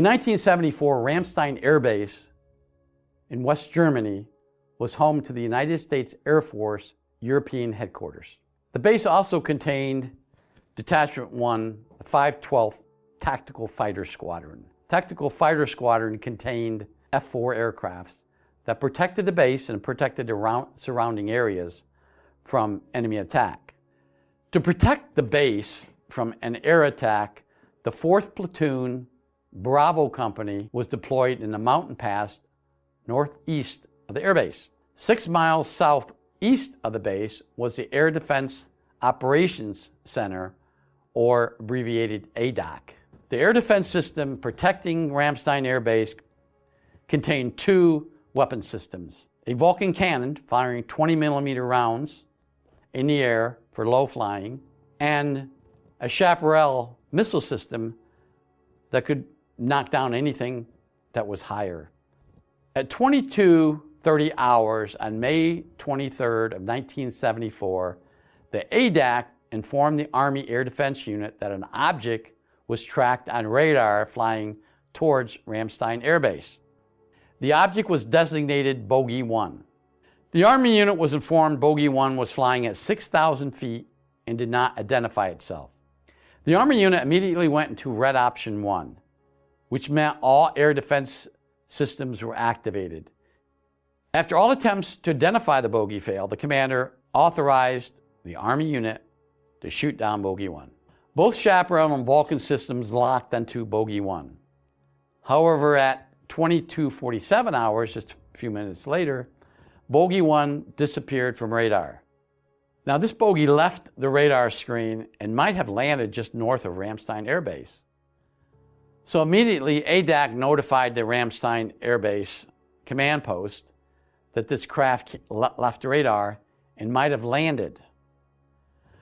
In 1974, Rammstein Air Base in West Germany was home to the United States Air Force European headquarters. The base also contained Detachment 1, the 512th Tactical Fighter Squadron. Tactical Fighter Squadron contained F-4 aircrafts that protected the base and protected the surrounding areas from enemy attack. To protect the base from an air attack, the 4th Platoon Bravo Company was deployed in the mountain pass northeast of the airbase. 6 miles southeast of the base was the Air Defense Operations Center, or abbreviated ADOC. The air defense system protecting Rammstein Air Base contained 2 weapon systems: a Vulcan cannon firing 20mm rounds in the air for low flying, and a Chaparral missile system that could knock down anything that was higher. At 22:30 hours on May 23rd of 1974, the ADAC informed the Army Air Defense Unit that an object was tracked on radar flying towards Rammstein Air Base. The object was designated Bogey 1. The Army unit was informed Bogey 1 was flying at 6,000 feet and did not identify itself. The Army unit immediately went into Red Option 1, which meant all air defense systems were activated. After all attempts to identify the Bogey failed, the commander authorized the Army unit to shoot down Bogey 1. Both Chaparral and Vulcan systems locked onto Bogey 1. However, at 22:47 hours, just a few minutes later, Bogey 1 disappeared from radar. Now, this bogey left the radar screen and might have landed just north of Rammstein Air Base. So immediately, ADAC notified the Rammstein Air Base command post that this craft left the radar and might have landed.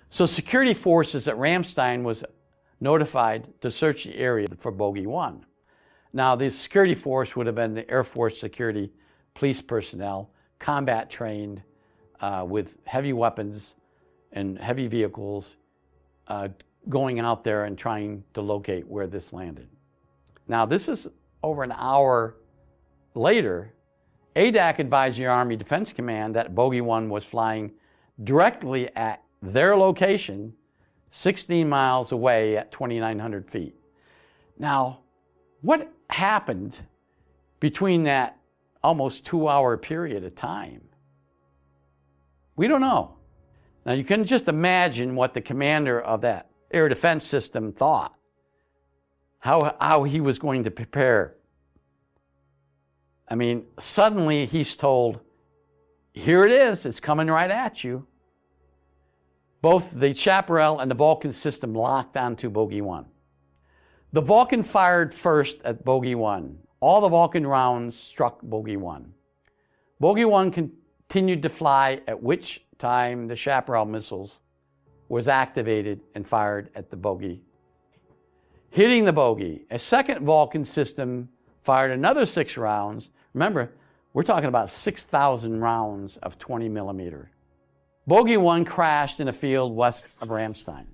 So security forces at Rammstein was notified to search the area for Bogey 1. Now, the security force would have been the Air Force security police personnel, combat trained with heavy weapons and heavy vehicles going out there and trying to locate where this landed. Now, this is over an hour later. ADAC advised the Army Defense Command that Bogey 1 was flying directly at their location, 16 miles away at 2,900 feet. Now, what happened between that almost 2-hour period of time? We don't know. Now, you can just imagine what the commander of that air defense system thought, how he was going to prepare. I mean, suddenly he's told, here it is, it's coming right at you. Both the Chaparral and the Vulcan system locked onto Bogey 1. The Vulcan fired first at Bogey 1. All the Vulcan rounds struck Bogey 1. Bogey 1 continued to fly, at which time the Chaparral missiles was activated and fired at the bogey. Hitting the bogey, a second Vulcan system fired another 6 rounds. Remember, we're talking about 6,000 rounds of 20mm. Bogey 1 crashed in a field west of Rammstein.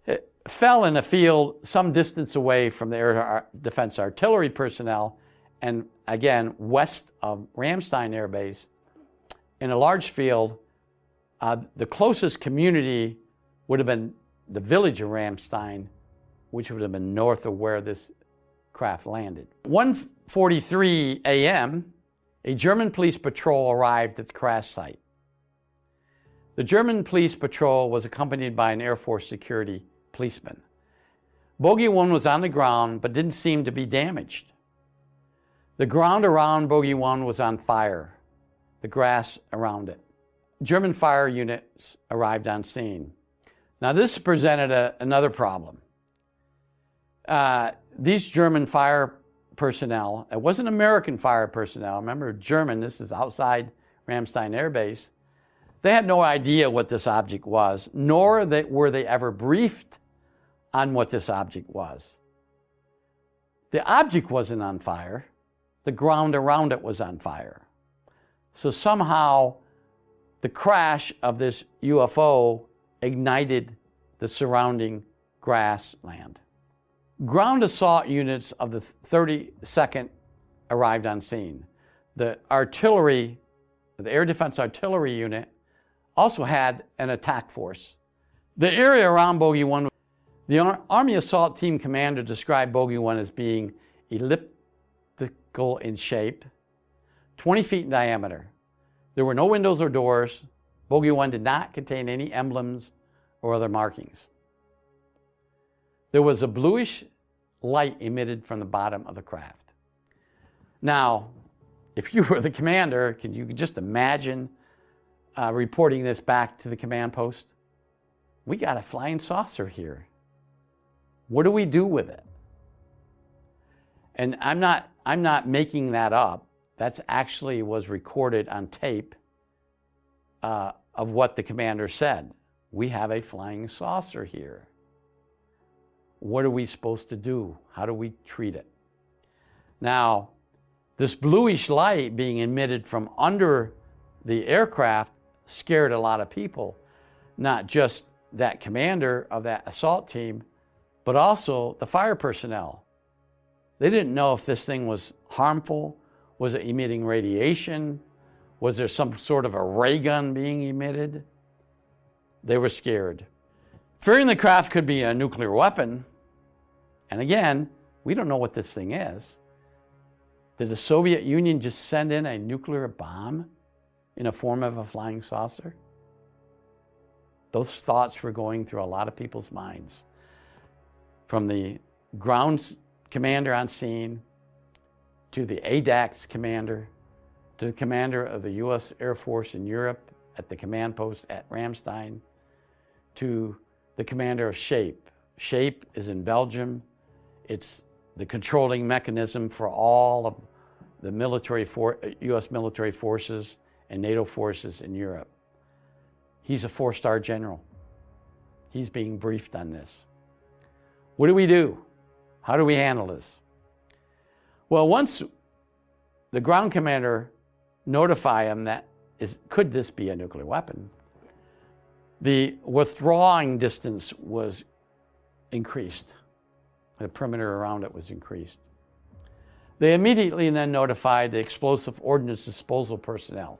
It fell in a field some distance away from the air defense artillery personnel, and again, west of Rammstein Air Base. In a large field, the closest community would have been the village of Rammstein, which would have been north of where this craft landed. 1:43 a.m., a German police patrol arrived at the crash site. The German police patrol was accompanied by an Air Force security policeman. Bogey 1 was on the ground but didn't seem to be damaged. The ground around Bogey 1 was on fire, the grass around it. German fire units arrived on scene. Now, this presented another problem. These German fire personnel, it wasn't American fire personnel, remember, German, this is outside Rammstein Air Base. They had no idea what this object was, nor were they ever briefed on what this object was. The object wasn't on fire. The ground around it was on fire. So somehow the crash of this UFO ignited the surrounding grassland. Ground assault units of the 32nd arrived on scene. The artillery, the Air Defense Artillery Unit, also had an attack force. The area around Bogey 1, the Army Assault Team commander described Bogey 1 as being elliptical in shape, 20 feet in diameter. There were no windows or doors. Bogey 1 did not contain any emblems or other markings. There was a bluish light emitted from the bottom of the craft. Now, if you were the commander, can you just imagine reporting this back to the command post? We got a flying saucer here. What do we do with it? And I'm not making that up. That's actually was recorded on tape of what the commander said. We have a flying saucer here. What are we supposed to do? How do we treat it? Now, this bluish light being emitted from under the aircraft scared a lot of people, not just that commander of that assault team, but also the fire personnel. They didn't know if this thing was harmful. Was it emitting radiation? Was there some sort of a ray gun being emitted? They were scared. Fearing the craft could be a nuclear weapon, and again, we don't know what this thing is. Did the Soviet Union just send in a nuclear bomb in a form of a flying saucer? Those thoughts were going through a lot of people's minds. From the ground commander on scene, to the ADAX commander, to the commander of the U.S. Air Force in Europe at the command post at Rammstein, to the commander of SHAPE. SHAPE is in Belgium. It's the controlling mechanism for all of the U.S. military forces and NATO forces in Europe. He's a 4-star general. He's being briefed on this. What do we do? How do we handle this? Well, once the ground commander notify him that could this be a nuclear weapon, the withdrawing distance was increased. The perimeter around it was increased. They immediately then notified the explosive ordnance disposal personnel,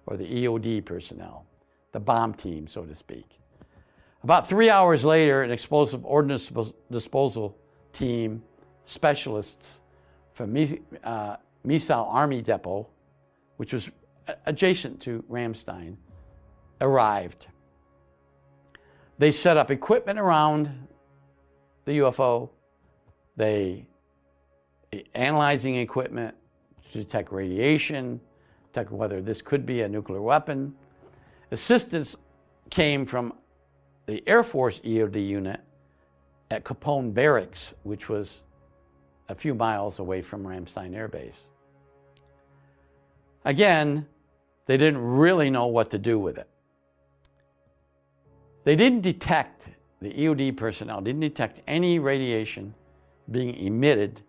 or the EOD personnel, the bomb team, so to speak. About 3 hours later, an explosive ordnance disposal team, specialists from Misau Army Depot, which was adjacent to Rammstein, arrived. They set up equipment around the UFO. They analyzing equipment to detect radiation, detect whether this could be a nuclear weapon. Assistance came from the Air Force EOD unit at Capone Barracks, which was a few miles away from Rammstein Air Base. Again, they didn't really know what to do with it. They didn't detect, the EOD personnel didn't detect any radiation being emitted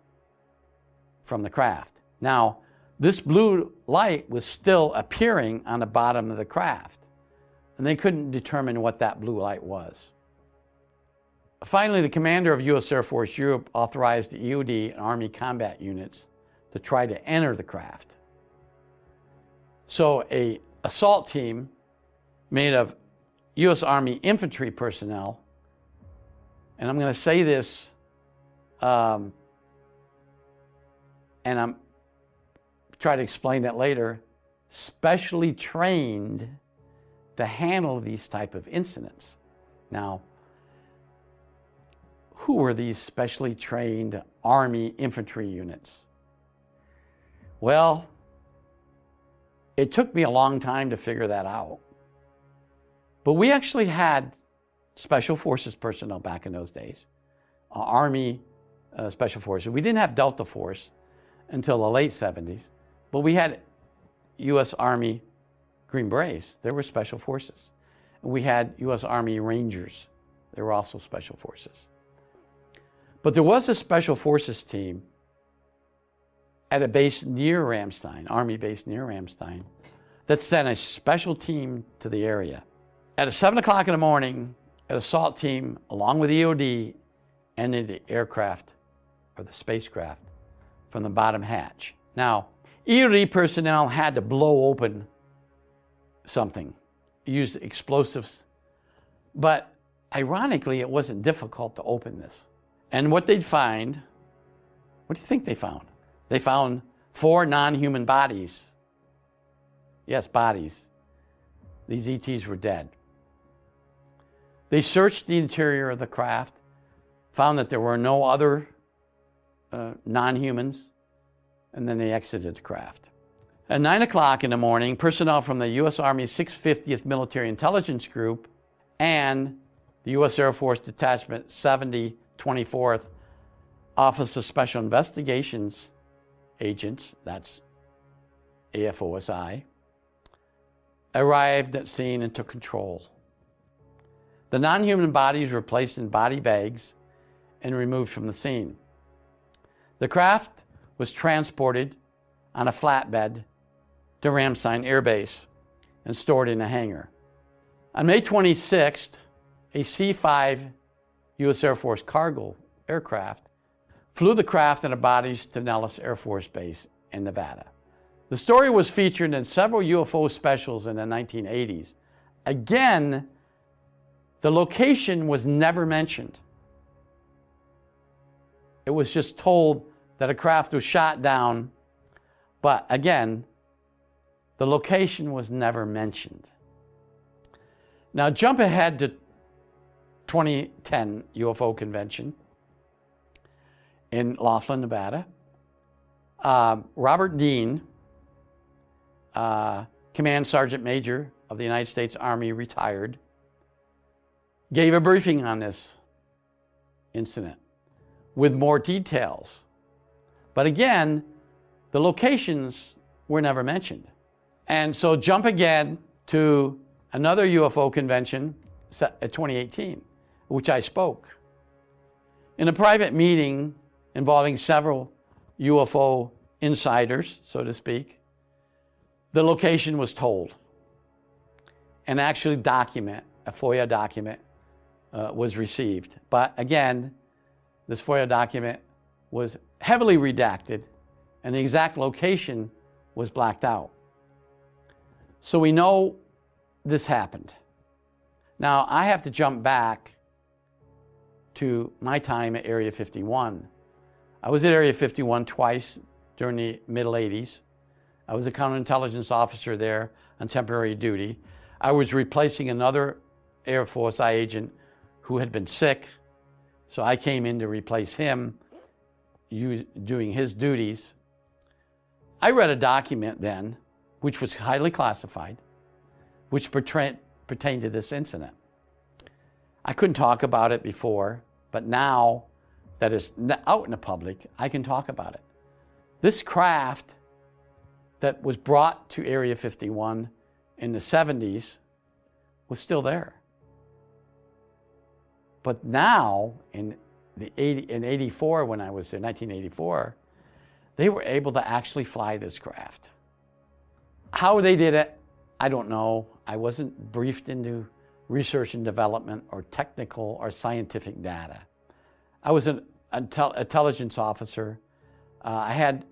from the craft. Now, this blue light was still appearing on the bottom of the craft, and they couldn't determine what that blue light was. Finally, the commander of U.S. Air Force Europe authorized the EOD and Army combat units to try to enter the craft. So an assault team made of U.S. Army infantry personnel, and I'm going to say this, and I'm try to explain that later, specially trained to handle these type of incidents. Now, who were these specially trained Army infantry units? Well, it took me a long time to figure that out. But we actually had Special Forces personnel back in those days, Army Special Forces. We didn't have Delta Force until the late 70s, but we had U.S. Army Green Berets. They were Special Forces. And we had U.S. Army Rangers. They were also Special Forces. But there was a Special Forces team at a base near Rammstein, Army base near Rammstein, that sent a special team to the area. At 7 o'clock in the morning, an assault team, along with EOD entering the aircraft or the spacecraft from the bottom hatch. Now, EOD personnel had to blow open something, use explosives, but ironically, it wasn't difficult to open this. And what they'd find, what do you think they found? They found 4 non-human bodies. Yes, bodies. These ETs were dead. They searched the interior of the craft, found that there were no other non-humans, and then they exited the craft. At 9 o'clock in the morning, personnel from the U.S. Army 650th Military Intelligence Group and the U.S. Air Force Detachment 7024th Office of Special Investigations agents, that's AFOSI, arrived at scene and took control. The non-human bodies were placed in body bags and removed from the scene. The craft was transported on a flatbed to Rammstein Air Base and stored in a hangar. On May 26th, a C-5 U.S. Air Force cargo aircraft flew the craft and the bodies to Nellis Air Force Base in Nevada. The story was featured in several UFO specials in the 1980s. Again, the location was never mentioned. It was just told that a craft was shot down, but again, the location was never mentioned. Now jump ahead to 2010 UFO convention in Laughlin, Nevada. Robert Dean, Command Sergeant Major of the United States Army, retired, gave a briefing on this incident with more details. But again, the locations were never mentioned. And so jump again to another UFO convention at 2018, which I spoke. In a private meeting involving several UFO insiders, so to speak, the location was told. And actually a FOIA document was received. But again, this FOIA document was heavily redacted and the exact location was blacked out. So we know this happened. Now I have to jump back to my time at Area 51. I was at Area 51 twice during the middle 80s. I was a counterintelligence officer there on temporary duty. I was replacing another Air Force agent who had been sick, so I came in to replace him, doing his duties. I read a document then, which was highly classified, which pertained to this incident. I couldn't talk about it before, but now that it's out in the public, I can talk about it. This craft that was brought to Area 51 in the 70s was still there. But now, in 84, when I was there, 1984, they were able to actually fly this craft. How they did it, I don't know. I wasn't briefed into research and development or technical or scientific data. I was an intelligence officer. I had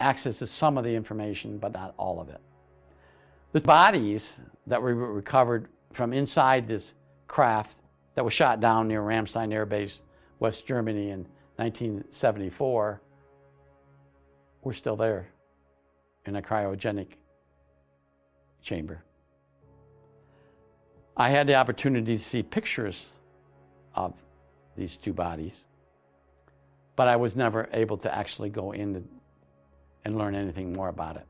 access to some of the information, but not all of it. The bodies that were recovered from inside this craft that was shot down near Rammstein Air Base, West Germany in 1974 were still there in a cryogenic chamber. I had the opportunity to see pictures of these two bodies, but I was never able to actually go in and learn anything more about it.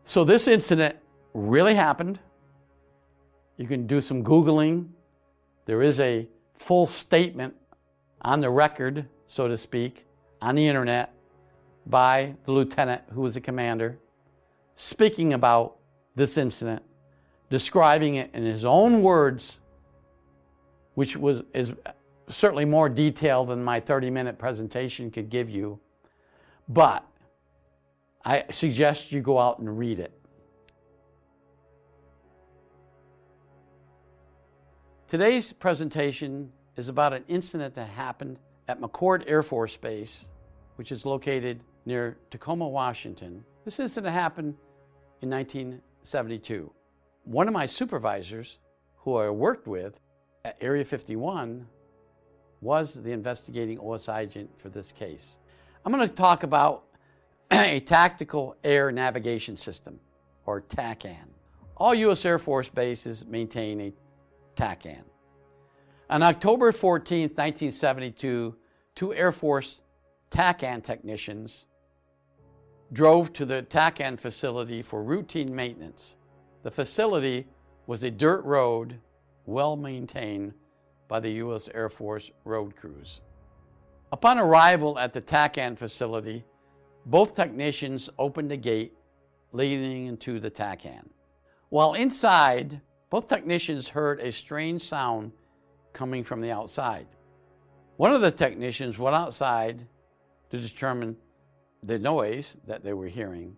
So this incident really happened. You can do some Googling. There is a full statement on the record, so to speak, on the internet by the lieutenant who was the commander, speaking about this incident, describing it in his own words, which is certainly more detailed than my 30-minute presentation could give you. But I suggest you go out and read it. Today's presentation is about an incident that happened at McChord Air Force Base, which is located near Tacoma, Washington. This incident happened in 1972. One of my supervisors, who I worked with at Area 51, was the investigating OSI agent for this case. I'm going to talk about a tactical air navigation system, or TACAN. All U.S. Air Force bases maintain a TACAN. On October 14, 1972, two Air Force TACAN technicians drove to the TACAN facility for routine maintenance. The facility was a dirt road, well maintained by the U.S. Air Force road crews. Upon arrival at the TACAN facility, both technicians opened a gate leading into the TACAN. While inside, both technicians heard a strange sound coming from the outside. One of the technicians went outside to determine the noise that they were hearing.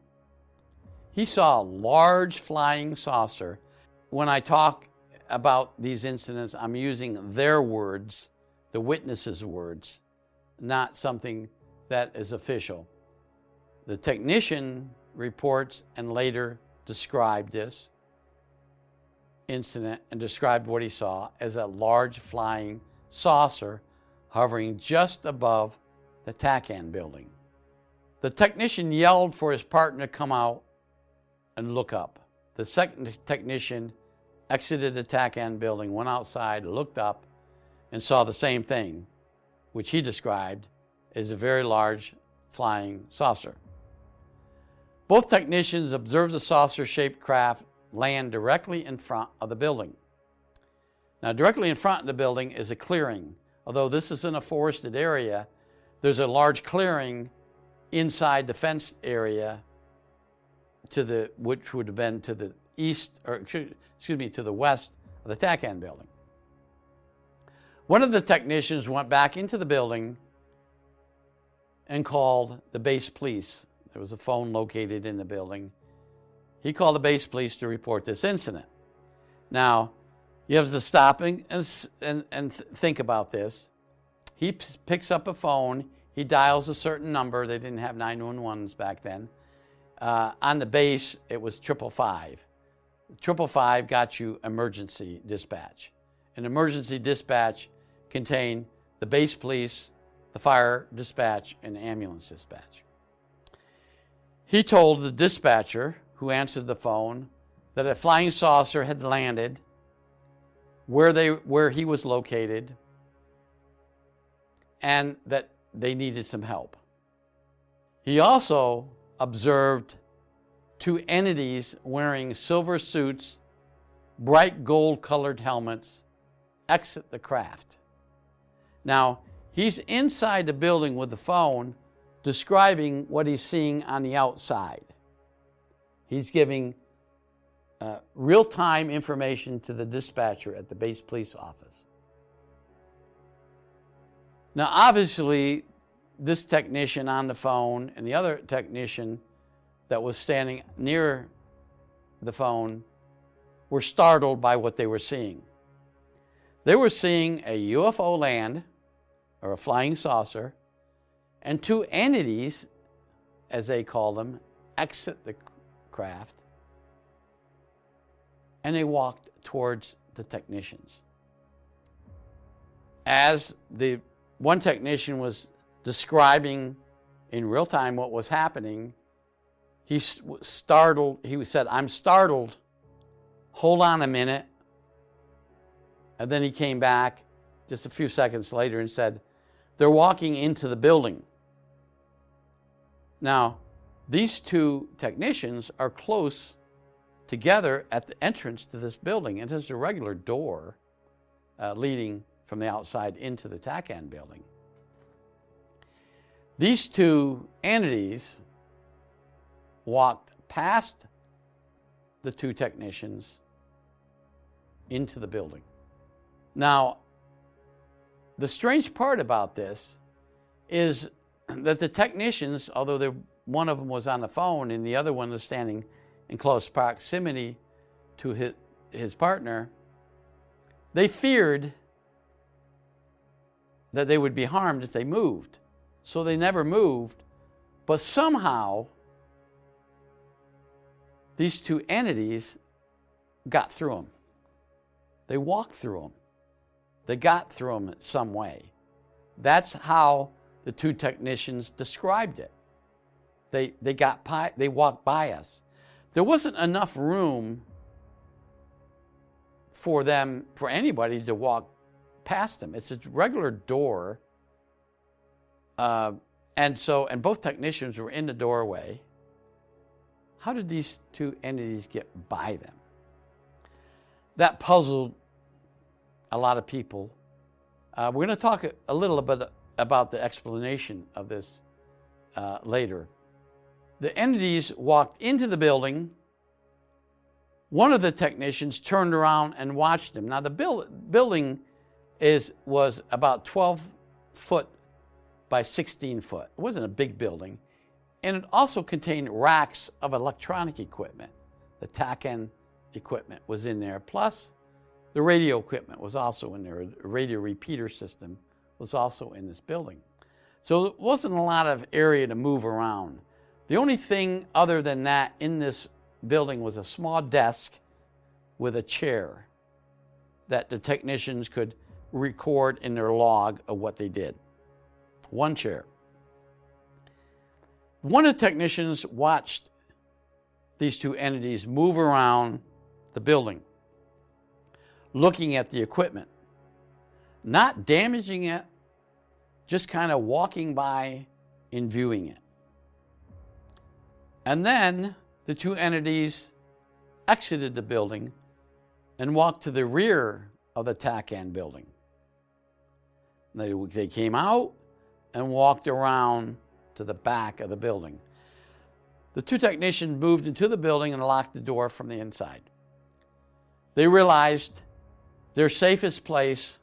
He saw a large flying saucer. When I talk about these incidents, I'm using their words, the witnesses' words, not something that is official. The technician reports and later described this incident and described what he saw as a large flying saucer hovering just above the TACAN building. The technician yelled for his partner to come out and look up. The second technician exited the TACAN building, went outside, looked up, and saw the same thing, which he described as a very large flying saucer. Both technicians observed the saucer-shaped craft land directly in front of the building. Now, directly in front of the building is a clearing. Although this is in a forested area, there's a large clearing inside the fenced area which would have been to the east, or excuse me, to the west of the TACAN building. One of the technicians went back into the building and called the base police. There was a phone located in the building. He called the base police to report this incident. Now, you have to stop and think about this. He picks up a phone. He dials a certain number. They didn't have 911s back then. On the base, it was 555. 555 got you emergency dispatch. An emergency dispatch contained the base police, the fire dispatch, and ambulance dispatch. He told the dispatcher who answered the phone that a flying saucer had landed where he was located and that they needed some help. He also observed two entities wearing silver suits, bright gold-colored helmets, exit the craft. Now, he's inside the building with the phone describing what he's seeing on the outside. He's giving real-time information to the dispatcher at the base police office. Now, obviously, this technician on the phone and the other technician that was standing near the phone were startled by what they were seeing. They were seeing a UFO land, or a flying saucer, and two entities, as they call them, exit the craft, and they walked towards the technicians. As the one technician was describing in real time what was happening, he startled. He said, "I'm startled. Hold on a minute." And then he came back just a few seconds later and said, "They're walking into the building." Now, these two technicians are close together at the entrance to this building, and there's a regular door leading from the outside into the TACAN building. These two entities walked past the two technicians into the building. Now, the strange part about this is that the technicians, although one of them was on the phone and the other one was standing in close proximity to his partner, they feared that they would be harmed if they moved. So they never moved, but somehow these two entities got through them. They walked through them. They got through them in some way. That's how the two technicians described it. They walked by us. There wasn't enough room for anybody to walk past them. It's a regular door. And both technicians were in the doorway. How did these two entities get by them? That puzzled a lot of people. We're going to talk a little bit about the explanation of this later. The entities walked into the building. One of the technicians turned around and watched them. Now the building was about 12 foot by 16 foot. It wasn't a big building. And it also contained racks of electronic equipment. The TACAN equipment was in there, plus the radio equipment was also in there. The radio repeater system was also in this building. So there wasn't a lot of area to move around. The only thing other than that in this building was a small desk with a chair that the technicians could record in their log of what they did. One chair. One of the technicians watched these two entities move around the building, looking at the equipment, not damaging it, just kind of walking by and viewing it. And then the two entities exited the building and walked to the rear of the TACAN building. They came out and walked around to the back of the building. The two technicians moved into the building and locked the door from the inside. They realized their safest place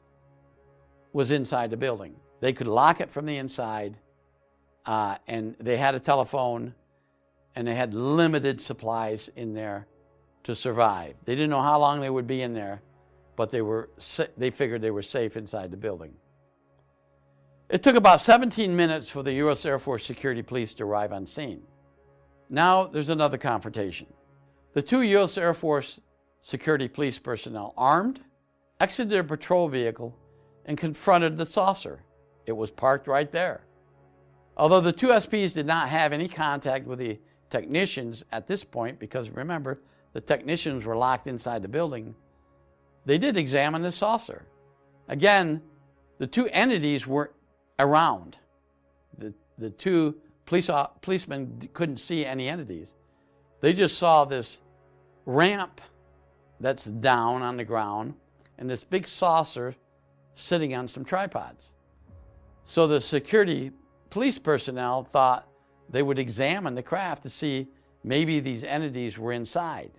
was inside the building. They could lock it from the inside, and they had a telephone, and they had limited supplies in there to survive. They didn't know how long they would be in there, but they figured they were safe inside the building. It took about 17 minutes for the U.S. Air Force security police to arrive on scene. Now there's another confrontation. The two U.S. Air Force security police personnel, armed, exited their patrol vehicle and confronted the saucer. It was parked right there. Although the two SPs did not have any contact with the technicians at this point, because remember, the technicians were locked inside the building, they did examine the saucer. Again, the two entities were around. The two policemen couldn't see any entities. They just saw this ramp that's down on the ground and this big saucer sitting on some tripods. So the security police personnel thought they would examine the craft to see maybe these entities were inside.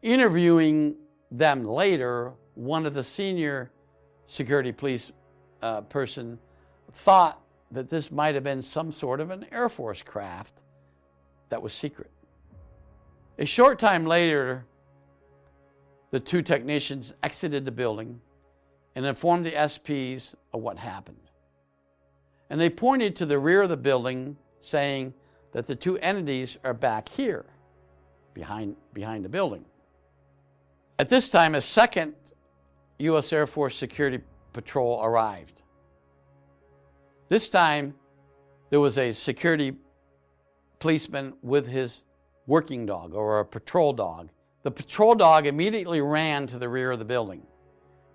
Interviewing them later, one of the senior security police person thought that this might have been some sort of an Air Force craft that was secret. A short time later, the two technicians exited the building and informed the SPs of what happened. And they pointed to the rear of the building, saying that the two entities are back here, behind the building. At this time, a second U.S. Air Force security patrol arrived. This time, there was a security policeman with his working dog, or a patrol dog. The patrol dog immediately ran to the rear of the building,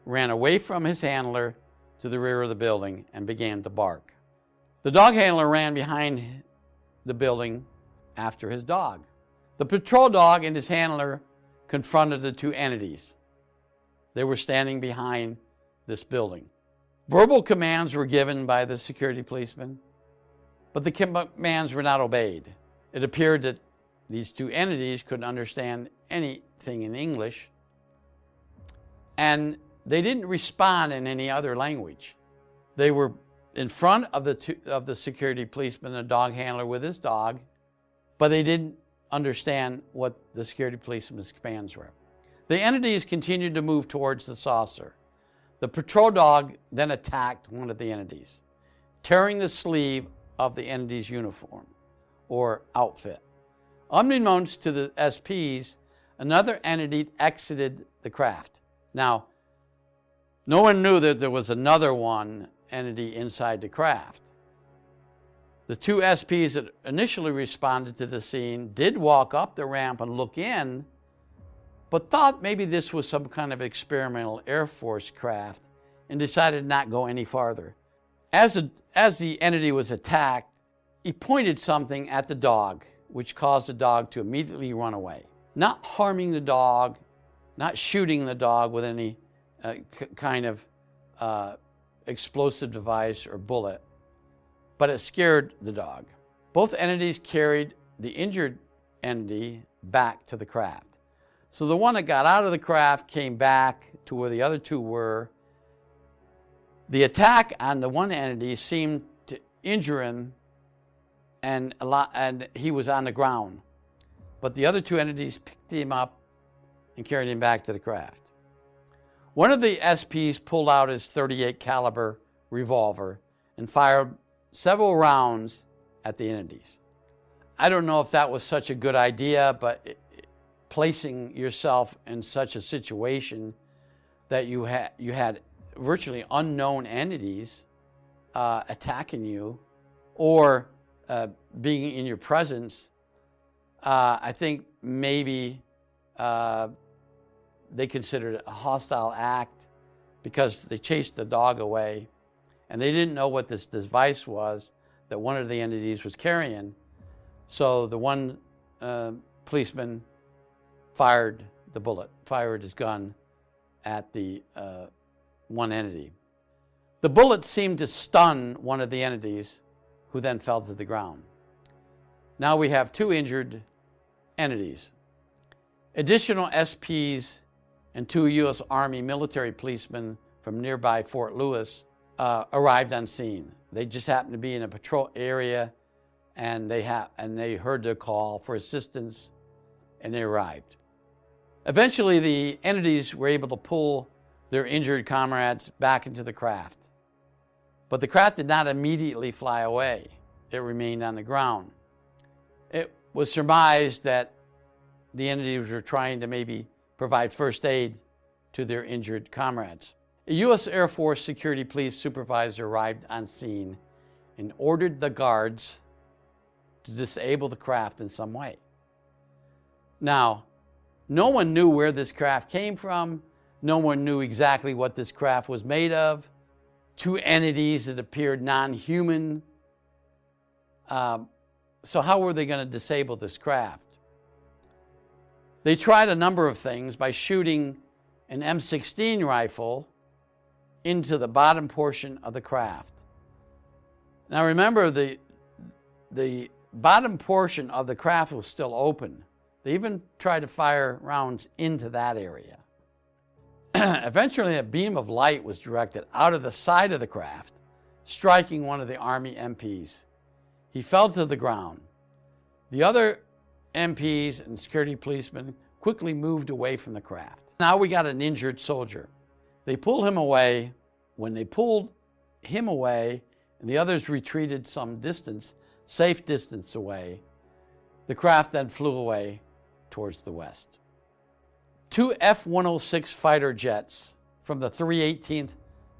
ran away from his handler to the rear of the building, and began to bark. The dog handler ran behind the building after his dog. The patrol dog and his handler confronted the two entities. They were standing behind this building. Verbal commands were given by the security policeman, but the commands were not obeyed. It appeared that these two entities couldn't understand anything in English, and they didn't respond in any other language. They were in front of the security policeman, the dog handler with his dog, but they didn't understand what the security policeman's commands were. The entities continued to move towards the saucer. The patrol dog then attacked one of the entities, tearing the sleeve of the entity's uniform or outfit. Unbeknownst to the SPs, another entity exited the craft. Now, no one knew that there was another entity inside the craft. The two SPs that initially responded to the scene did walk up the ramp and look in, but thought maybe this was some kind of experimental Air Force craft and decided not to go any farther. As the entity was attacked, he pointed something at the dog, which caused the dog to immediately run away. Not harming the dog, not shooting the dog with any kind of explosive device or bullet, but it scared the dog. Both entities carried the injured entity back to the craft. So the one that got out of the craft came back to where the other two were. The attack on the one entity seemed to injure him, and he was on the ground. But the other two entities picked him up and carried him back to the craft. One of the SPs pulled out his .38 caliber revolver and fired several rounds at the entities. I don't know if that was such a good idea, but placing yourself in such a situation that you had virtually unknown entities attacking you or being in your presence, I think maybe they considered it a hostile act because they chased the dog away and they didn't know what this device was that one of the entities was carrying. So the one policeman fired his gun at the one entity. The bullet seemed to stun one of the entities, who then fell to the ground. Now we have two injured entities. Additional SPs and two U.S. Army military policemen from nearby Fort Lewis arrived on scene. They just happened to be in a patrol area, and they heard the call for assistance, and they arrived. Eventually, the entities were able to pull their injured comrades back into the craft. But the craft did not immediately fly away. It remained on the ground. It was surmised that the entities were trying to maybe provide first aid to their injured comrades. A U.S. Air Force security police supervisor arrived on scene and ordered the guards to disable the craft in some way. Now, no one knew where this craft came from. No one knew exactly what this craft was made of. Two entities that appeared non-human. So how were they going to disable this craft? They tried a number of things by shooting an M16 rifle into the bottom portion of the craft. Now remember, the bottom portion of the craft was still open. They even tried to fire rounds into that area. Eventually, a beam of light was directed out of the side of the craft, striking one of the Army MPs. He fell to the ground. The other MPs and security policemen quickly moved away from the craft. Now we got an injured soldier. They pulled him away. When they pulled him away and the others retreated some distance, safe distance away, the craft then flew away towards the west. Two F-106 fighter jets from the 318th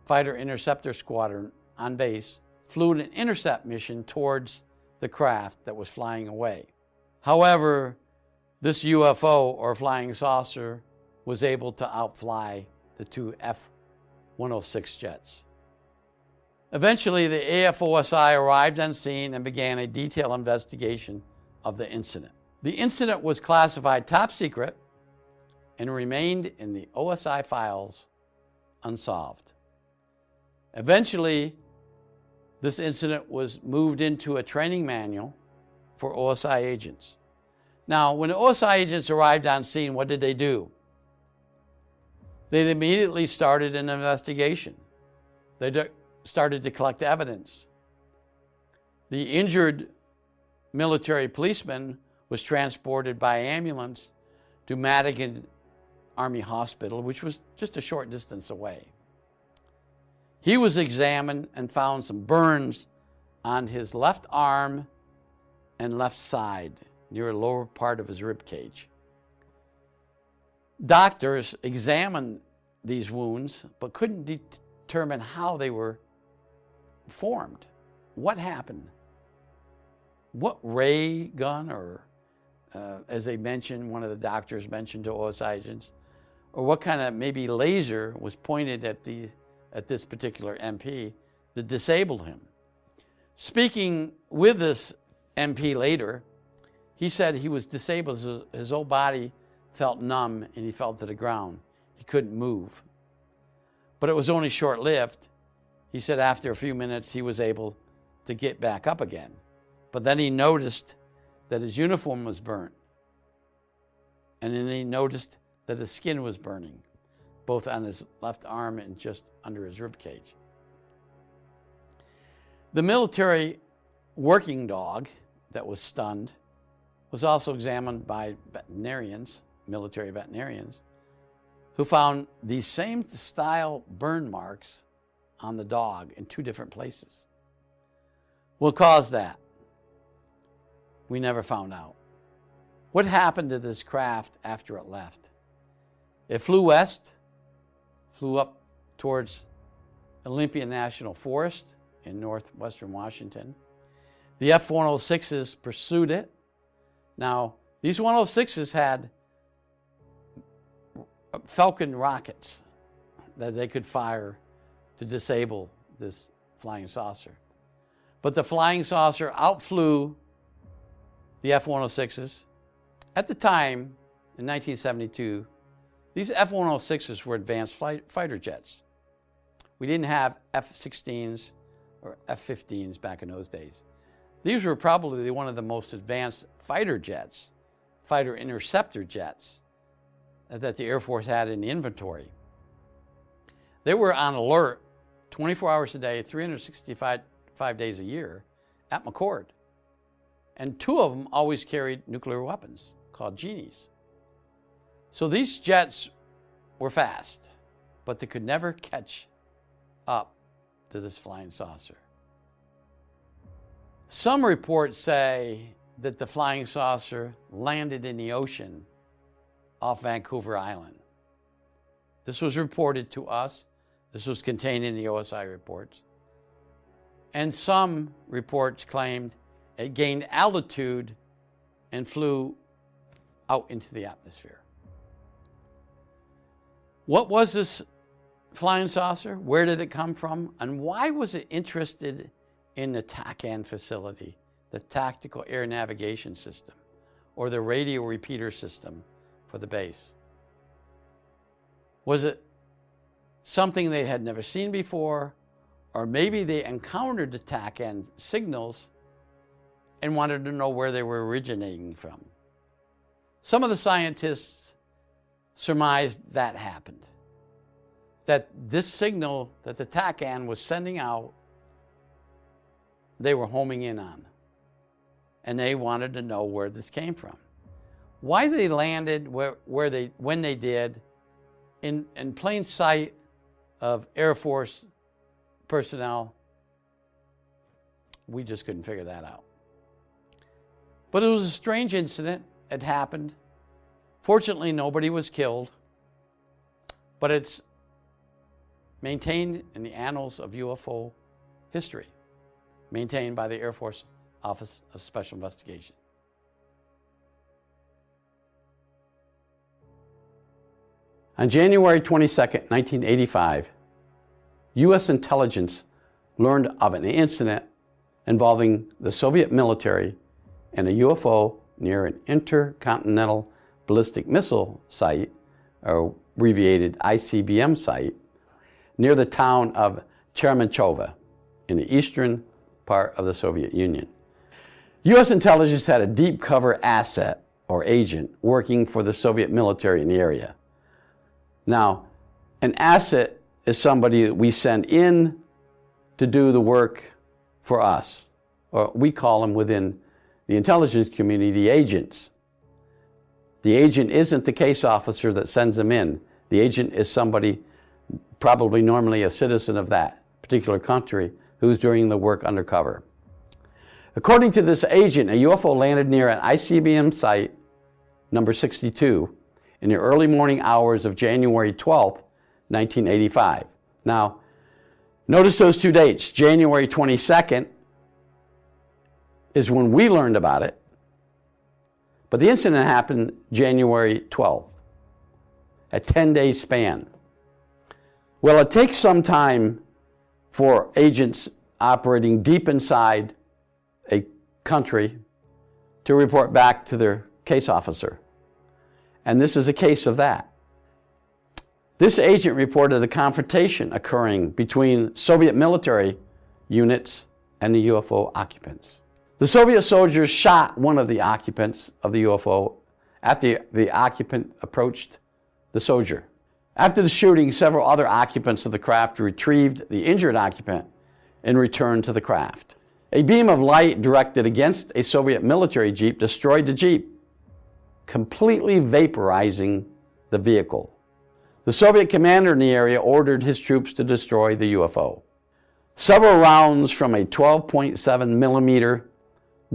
Fighter Interceptor Squadron on base flew an intercept mission towards the craft that was flying away. However, this UFO or flying saucer was able to outfly the two F-106 jets. Eventually, the AFOSI arrived on scene and began a detailed investigation of the incident. The incident was classified top secret and remained in the OSI files unsolved. Eventually, this incident was moved into a training manual for OSI agents. Now, when the OSI agents arrived on scene, what did they do? They immediately started an investigation. They started to collect evidence. The injured military policeman was transported by ambulance to Madigan Army Hospital, which was just a short distance away. He was examined and found some burns on his left arm and left side near the lower part of his rib cage. Doctors examined these wounds but couldn't determine how they were formed. What happened? What ray gun, or as they mentioned, one of the doctors mentioned to OS agents, or what kind of maybe laser was pointed at this particular MP that disabled him. Speaking with this MP later, he said he was disabled. His whole body felt numb and he fell to the ground. He couldn't move. But it was only short-lived. He said after a few minutes he was able to get back up again. But then he noticed that his uniform was burnt. And then he noticed that his skin was burning, both on his left arm and just under his rib cage. The military working dog that was stunned was also examined by veterinarians, military veterinarians, who found these same style burn marks on the dog in 2 different places. What caused that? We never found out. What happened to this craft after it left? It flew west, flew up towards Olympia National Forest in northwestern Washington. The F-106s pursued it. Now, these 106s had Falcon rockets that they could fire to disable this flying saucer. But the flying saucer outflew the F-106s. At the time, in 1972, these F-106s were advanced fighter jets. We didn't have F-16s or F-15s back in those days. These were probably one of the most advanced fighter jets, fighter interceptor jets, that the Air Force had in the inventory. They were on alert 24 hours a day, 365 days a year at McChord. And 2 of them always carried nuclear weapons called genies. So these jets were fast, but they could never catch up to this flying saucer. Some reports say that the flying saucer landed in the ocean off Vancouver Island. This was reported to us. This was contained in the OSI reports. And some reports claimed it gained altitude and flew out into the atmosphere. What was this flying saucer? Where did it come from? And why was it interested in the TACAN facility, the Tactical Air Navigation System, or the radio repeater system for the base? Was it something they had never seen before, or maybe they encountered the TACAN signals and wanted to know where they were originating from? Some of the scientists surmised that happened, that this signal that the TACAN was sending out, they were homing in on, and they wanted to know where this came from. Why they landed when they did in plain sight of Air Force personnel, we just couldn't figure that out. But it was a strange incident. It happened. Fortunately, nobody was killed, but it's maintained in the annals of UFO history, maintained by the Air Force Office of Special Investigation. On January 22nd, 1985, U.S. intelligence learned of an incident involving the Soviet military and a UFO near an intercontinental ballistic missile site, or abbreviated ICBM site, near the town of Cherman-Chova in the eastern part of the Soviet Union. U.S. intelligence had a deep cover asset or agent working for the Soviet military in the area. Now, an asset is somebody that we send in to do the work for us, or we call them within the intelligence community the agents. The agent isn't the case officer that sends them in. The agent is somebody, probably normally a citizen of that particular country who was doing the work undercover. According to this agent, a UFO landed near an ICBM site, number 62, in the early morning hours of January 12th, 1985. Now, notice those two dates. January 22nd is when we learned about it, but the incident happened January 12th, a 10-day span. Well, it takes some time for agents operating deep inside a country to report back to their case officer. And this is a case of that. This agent reported a confrontation occurring between Soviet military units and the UFO occupants. The Soviet soldiers shot one of the occupants of the UFO after the occupant approached the soldier. After the shooting, several other occupants of the craft retrieved the injured occupant and returned to the craft. A beam of light directed against a Soviet military jeep destroyed the jeep, completely vaporizing the vehicle. The Soviet commander in the area ordered his troops to destroy the UFO. Several rounds from a 12.7 millimeter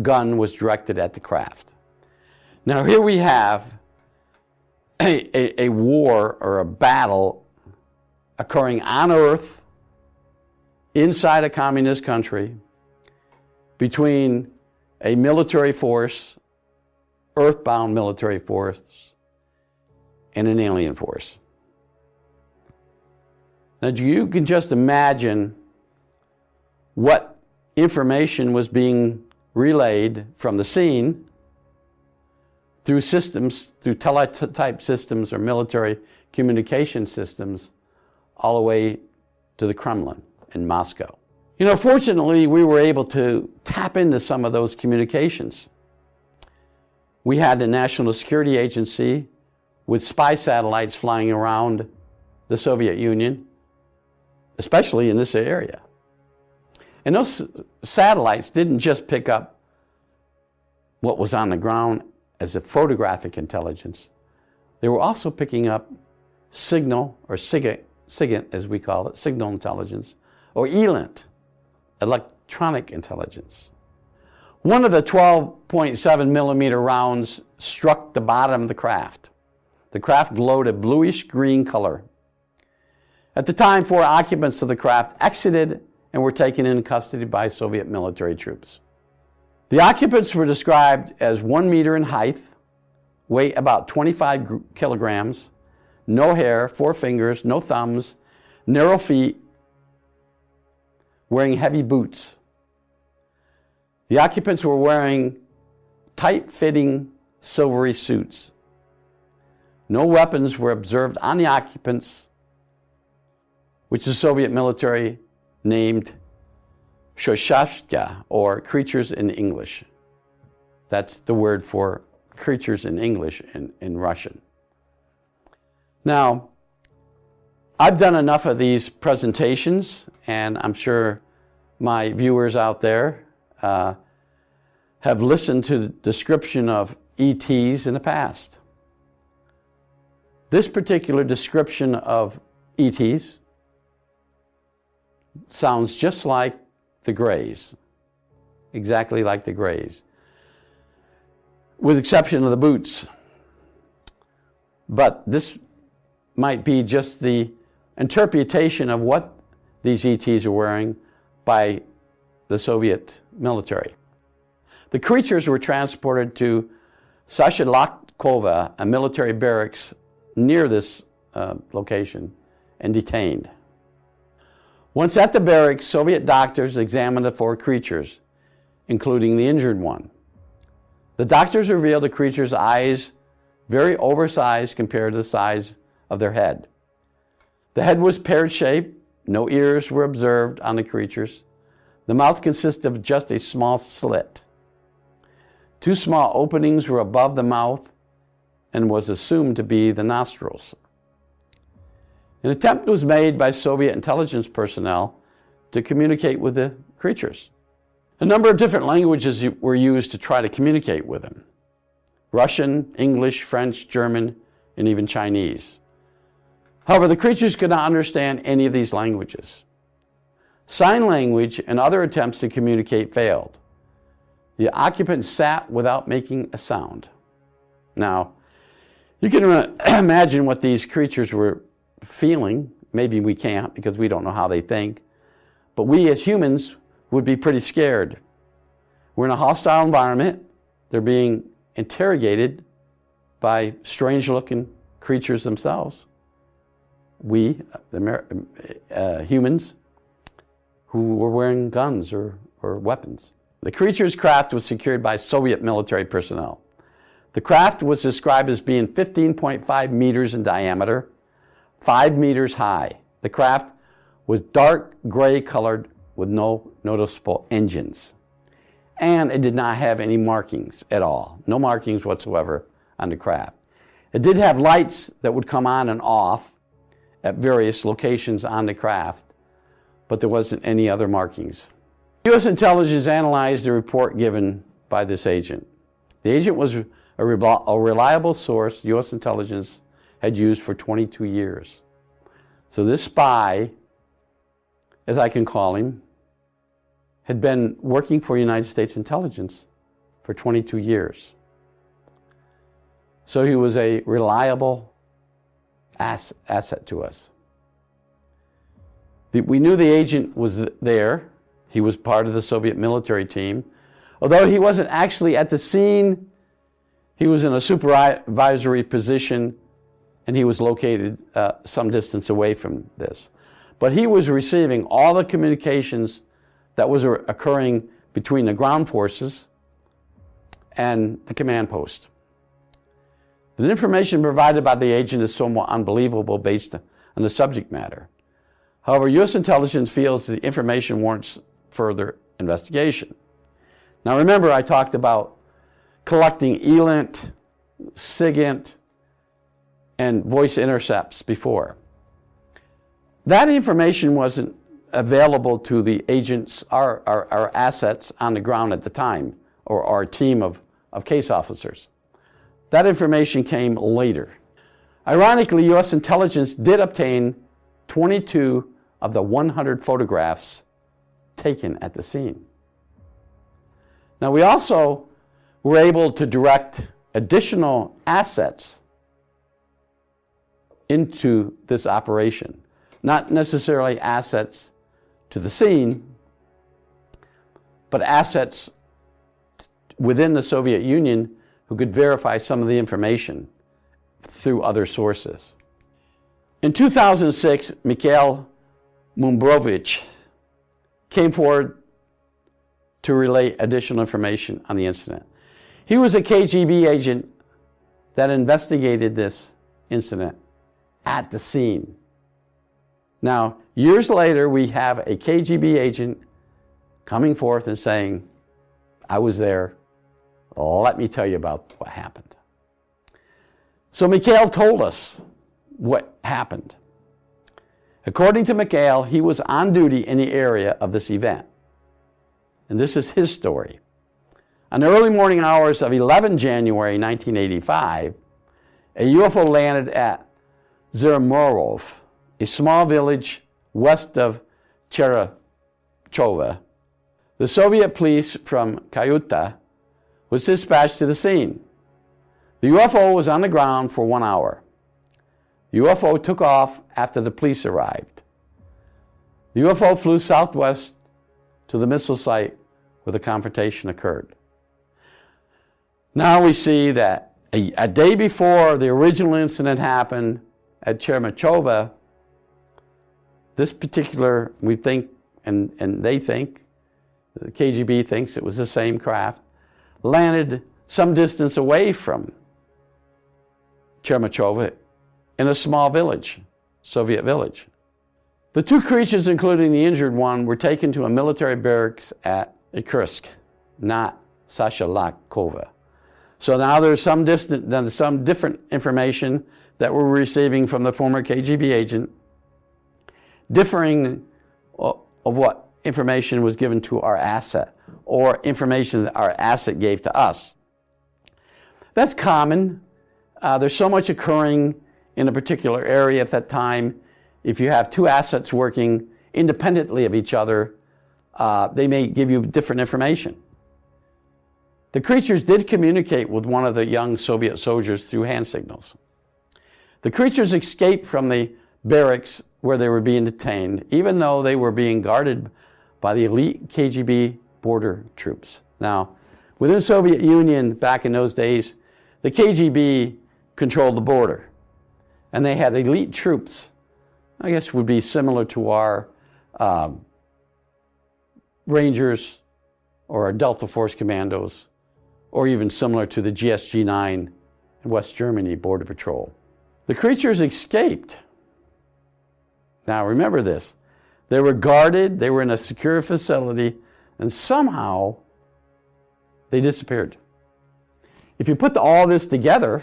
gun was directed at the craft. Now here we have a war or a battle occurring on Earth inside a communist country between a military force, earthbound military force, and an alien force. Now you can just imagine what information was being relayed from the scene through systems, through teletype systems or military communication systems, all the way to the Kremlin in Moscow. You know, fortunately, we were able to tap into some of those communications. We had the National Security Agency with spy satellites flying around the Soviet Union, especially in this area. And those satellites didn't just pick up what was on the ground as a photographic intelligence. They were also picking up signal, or SIGINT as we call it, signal intelligence, or ELINT, electronic intelligence. One of the 12.7 millimeter rounds struck the bottom of the craft. The craft glowed a bluish green color. At the time, 4 occupants of the craft exited and were taken into custody by Soviet military troops. The occupants were described as 1 meter in height, weigh about 25 kilograms, no hair, 4 fingers, no thumbs, narrow feet, wearing heavy boots. The occupants were wearing tight-fitting silvery suits. No weapons were observed on the occupants, which the Soviet military named Shoshashka, or creatures in English. That's the word for creatures in English in Russian. Now, I've done enough of these presentations, and I'm sure my viewers out there have listened to the description of ETs in the past. This particular description of ETs sounds just like the Greys, exactly like the Greys, with exception of the boots. But this might be just the interpretation of what these ETs are wearing by the Soviet military. The creatures were transported to Sashilakova, a military barracks near this location, and detained. Once at the barracks, Soviet doctors examined the 4 creatures, including the injured one. The doctors revealed the creature's eyes very oversized compared to the size of their head. The head was pear-shaped, no ears were observed on the creatures. The mouth consisted of just a small slit. 2 small openings were above the mouth and was assumed to be the nostrils. An attempt was made by Soviet intelligence personnel to communicate with the creatures. A number of different languages were used to try to communicate with them: Russian, English, French, German, and even Chinese. However, the creatures could not understand any of these languages. Sign language and other attempts to communicate failed. The occupant sat without making a sound. Now, you can imagine what these creatures were feeling. Maybe we can't because we don't know how they think. But we as humans would be pretty scared. We're in a hostile environment. They're being interrogated by strange-looking creatures themselves. We, humans, who were wearing guns or weapons. The creature's craft was secured by Soviet military personnel. The craft was described as being 15.5 meters in diameter, 5 meters high. The craft was dark gray colored with no noticeable engines. And it did not have any markings at all. No markings whatsoever on the craft. It did have lights that would come on and off at various locations on the craft, but there wasn't any other markings. U.S. intelligence analyzed the report given by this agent. The agent was a reliable source U.S. intelligence had used for 22 years. So this spy, as I can call him, had been working for United States intelligence for 22 years. So he was a reliable asset to us. We knew the agent was there. He was part of the Soviet military team. Although he wasn't actually at the scene, he was in a supervisory position and he was located some distance away from this. But he was receiving all the communications that was occurring between the ground forces and the command post. The information provided by the agent is somewhat unbelievable based on the subject matter. However, U.S. intelligence feels the information warrants further investigation. Now remember, I talked about collecting ELINT, SIGINT, and voice intercepts before. That information wasn't available to the agents, our assets on the ground at the time, or our team of case officers. That information came later. Ironically, U.S. intelligence did obtain 22 of the 100 photographs taken at the scene. Now, we also were able to direct additional assets into this operation. Not necessarily assets to the scene, but assets within the Soviet Union who could verify some of the information through other sources. In 2006, Mikhail Mumbovich came forward to relay additional information on the incident. He was a KGB agent that investigated this incident at the scene. Now, years later, we have a KGB agent coming forth and saying, I was there, let me tell you about what happened. So Mikhail told us what happened. According to Mikhail, he was on duty in the area of this event. And this is his story. On the early morning hours of 11 January 1985, a UFO landed at Cherman-Chova, a small village west of Cherman-Chova. The Soviet police from Kayuta was dispatched to the scene. The UFO was on the ground for 1 hour. The UFO took off after the police arrived. The UFO flew southwest to the missile site where the confrontation occurred. Now we see that a day before the original incident happened at Cherman-Chova, this particular, we think, and they think, the KGB thinks it was the same craft, landed some distance away from Cherman-Chova in a small village, Soviet village. The two creatures, including the injured one, were taken to a military barracks at Kursk, not Sashalakova. So now there's some different information that we're receiving from the former KGB agent, differing of what information was given to our asset, or information that our asset gave to us. That's common. There's so much occurring in a particular area at that time. If you have two assets working independently of each other, they may give you different information. The creatures did communicate with one of the young Soviet soldiers through hand signals. The creatures escaped from the barracks where they were being detained, even though they were being guarded by the elite KGB border troops. Now, within the Soviet Union back in those days, the KGB controlled the border, and they had elite troops. I guess would be similar to our Rangers or our Delta Force Commandos, or even similar to the GSG-9 in West Germany Border Patrol. The creatures escaped. Now remember this, they were guarded, they were in a secure facility, and somehow they disappeared. If you put all this together,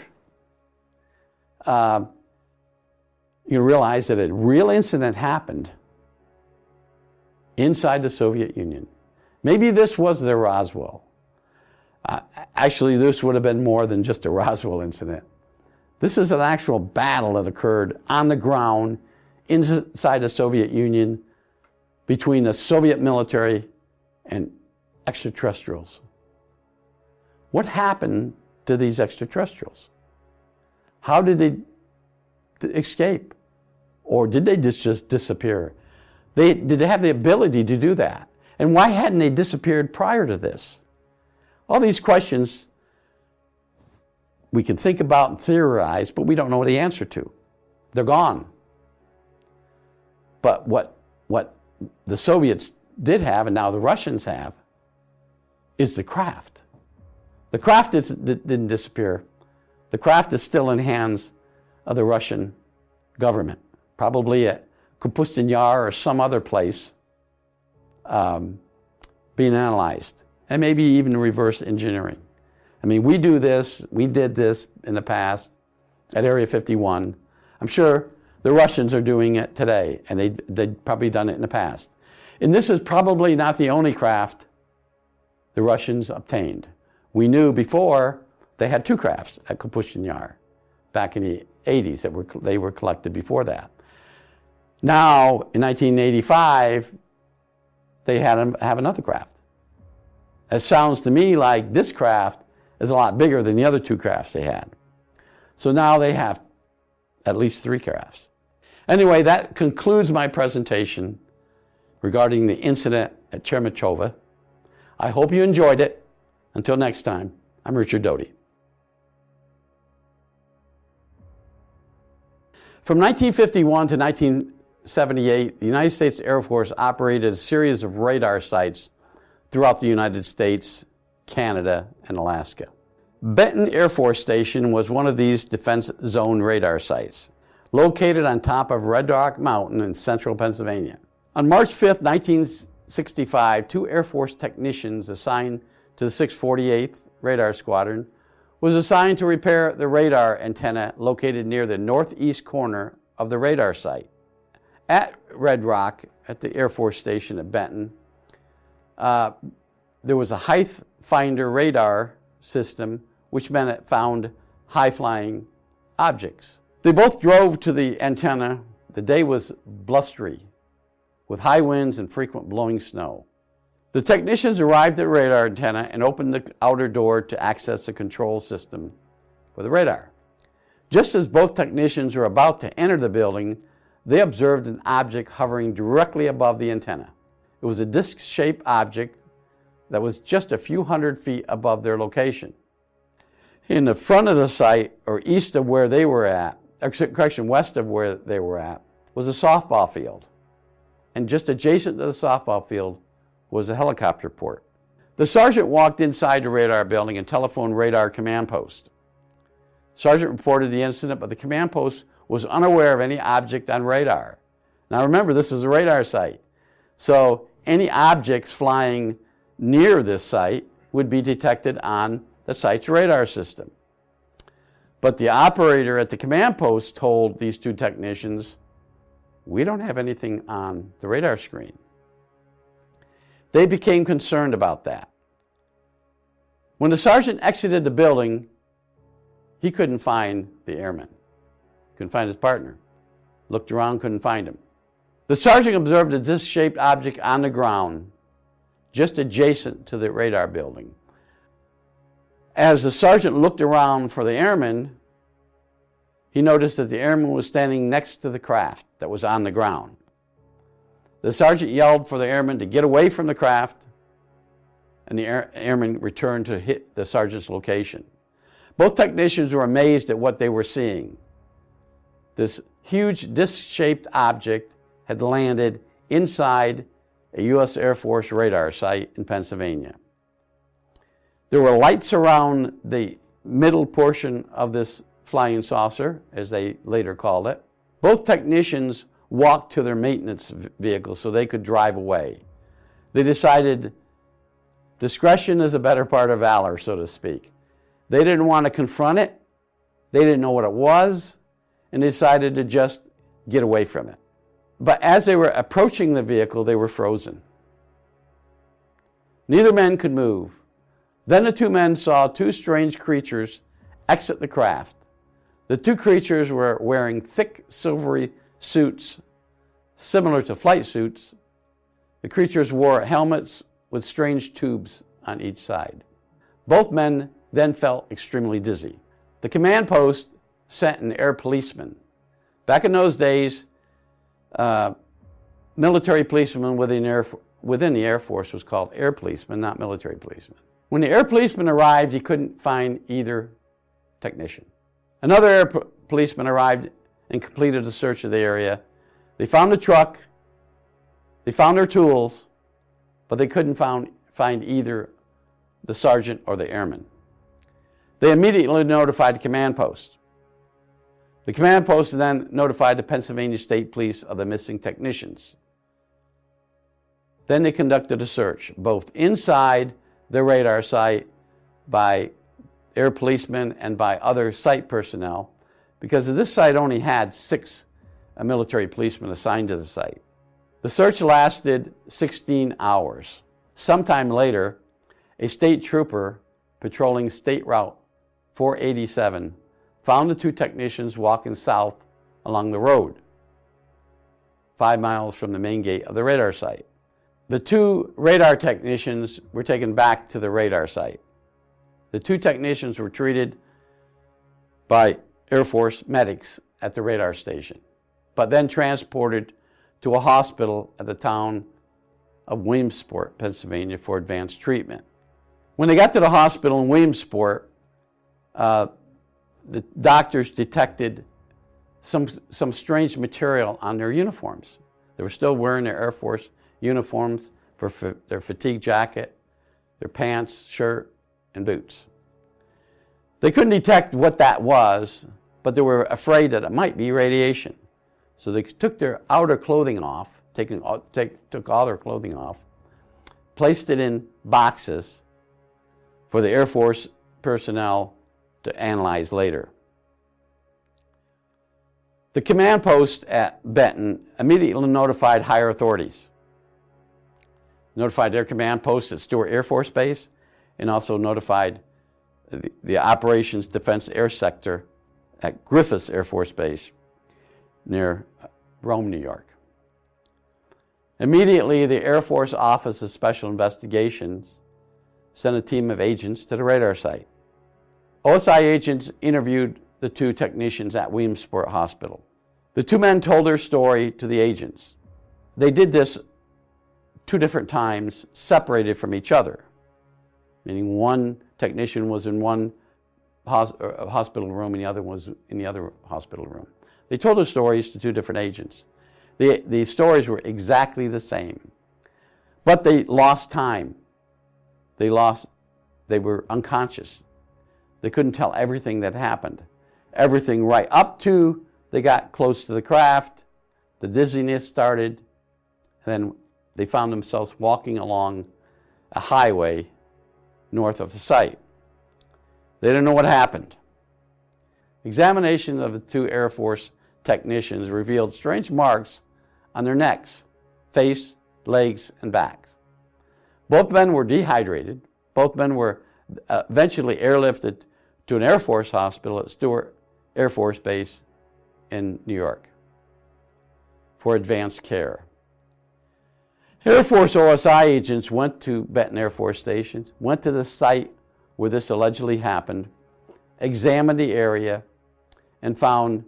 you realize that a real incident happened inside the Soviet Union. Maybe this was the Roswell. Actually, this would have been more than just a Roswell incident. This is an actual battle that occurred on the ground inside the Soviet Union between the Soviet military and extraterrestrials. What happened to these extraterrestrials? How did they escape? Or did they just disappear? Did they have the ability to do that? And why hadn't they disappeared prior to this? All these questions we can think about and theorize, but we don't know the answer to. They're gone. But what the Soviets did have, and now the Russians have, is the craft. The craft didn't disappear. The craft is still in hands of the Russian government, probably at Kapustin Yar or some other place being analyzed, and maybe even reverse engineering. I mean, we did this in the past at Area 51. I'm sure the Russians are doing it today, and they'd probably done it in the past. And this is probably not the only craft the Russians obtained. We knew before they had two crafts at Kapustin Yar back in the 80s they were collected before that. Now, in 1985, they have another craft. It sounds to me like this craft is a lot bigger than the other two crafts they had. So now they have at least three crafts. Anyway, that concludes my presentation regarding the incident at Cherman-Chova. I hope you enjoyed it. Until next time, I'm Richard Doty. From 1951 to 1978, the United States Air Force operated a series of radar sites throughout the United States, Canada, and Alaska. Benton Air Force Station was one of these defense zone radar sites, located on top of Red Rock Mountain in central Pennsylvania. On March 5th, 1965, two Air Force technicians assigned to the 648th Radar Squadron was assigned to repair the radar antenna located near the northeast corner of the radar site. At Red Rock, at the Air Force Station at Benton, there was a height finder radar system, which meant it found high-flying objects. They both drove to the antenna. The day was blustery, with high winds and frequent blowing snow. The technicians arrived at the radar antenna and opened the outer door to access the control system for the radar. Just as both technicians were about to enter the building, they observed an object hovering directly above the antenna. It was a disc-shaped object that was just a few hundred feet above their location. In the front of the site, or east of where they were at, west of where they were at, was a softball field. And just adjacent to the softball field was a helicopter port. The sergeant walked inside the radar building and telephoned radar command post. Sergeant reported the incident, but the command post was unaware of any object on radar. Now remember, this is a radar site. So any objects flying near this site would be detected on the site's radar system. But the operator at the command post told these two technicians, "We don't have anything on the radar screen." They became concerned about that. When the sergeant exited the building, he couldn't find the airman. Couldn't find his partner. Looked around, couldn't find him. The sergeant observed a disc-shaped object on the ground, just adjacent to the radar building. As the sergeant looked around for the airman, he noticed that the airman was standing next to the craft that was on the ground. The sergeant yelled for the airman to get away from the craft, and the airman returned to hit the sergeant's location. Both technicians were amazed at what they were seeing. This huge disc-shaped object had landed inside a U.S. Air Force radar site in Pennsylvania. There were lights around the middle portion of this flying saucer, as they later called it. Both technicians walked to their maintenance vehicle so they could drive away. They decided discretion is a better part of valor, so to speak. They didn't want to confront it. They didn't know what it was, and they decided to just get away from it. But as they were approaching the vehicle, they were frozen. Neither man could move. Then the two men saw two strange creatures exit the craft. The two creatures were wearing thick, silvery suits, similar to flight suits. The creatures wore helmets with strange tubes on each side. Both men then felt extremely dizzy. The command post sent an air policeman. Back in those days, military policemen within the Air Force was called air policemen, not military policemen. When the air policeman arrived, he couldn't find either technician. Another air policeman arrived and completed a search of the area. They found the truck, they found their tools, but they couldn't find either the sergeant or the airman. They immediately notified the command post. The command post then notified the Pennsylvania State Police of the missing technicians. Then they conducted a search, both inside the radar site by air policemen and by other site personnel, because this site only had 6 military policemen assigned to the site. The search lasted 16 hours. Sometime later, a state trooper patrolling State Route 487 found the two technicians walking south along the road, 5 miles from the main gate of the radar site. The two radar technicians were taken back to the radar site. The two technicians were treated by Air Force medics at the radar station, but then transported to a hospital at the town of Williamsport, Pennsylvania, for advanced treatment. When they got to the hospital in Williamsport, the doctors detected some strange material on their uniforms. They were still wearing their Air Force uniforms for their fatigue jacket, their pants, shirt, and boots. They couldn't detect what that was, but they were afraid that it might be radiation. So they took their outer clothing off, took all their clothing off, placed it in boxes for the Air Force personnel to analyze later. The command post at Benton immediately notified higher authorities. Notified their command post at Stewart Air Force Base, and also notified the Operations Defense Air Sector at Griffiths Air Force Base near Rome, New York. Immediately, the Air Force Office of Special Investigations sent a team of agents to the radar site. OSI agents interviewed the two technicians at Williamsport Hospital. The two men told their story to the agents. They did this 2 different times, separated from each other, meaning one technician was in one hospital room and the other was in the other hospital room. They told their stories to 2 different agents. The stories were exactly the same, but they lost time. They were unconscious. They couldn't tell everything that happened. Everything right up to they got close to the craft, the dizziness started, and then they found themselves walking along a highway north of the site. They didn't know what happened. Examination of the 2 Air Force technicians revealed strange marks on their necks, face, legs, and backs. Both men were dehydrated. Both men were eventually airlifted to an Air Force hospital at Stewart Air Force Base in New York. for advanced care. Air Force OSI agents went to Benton Air Force Station, went to the site where this allegedly happened, examined the area, and found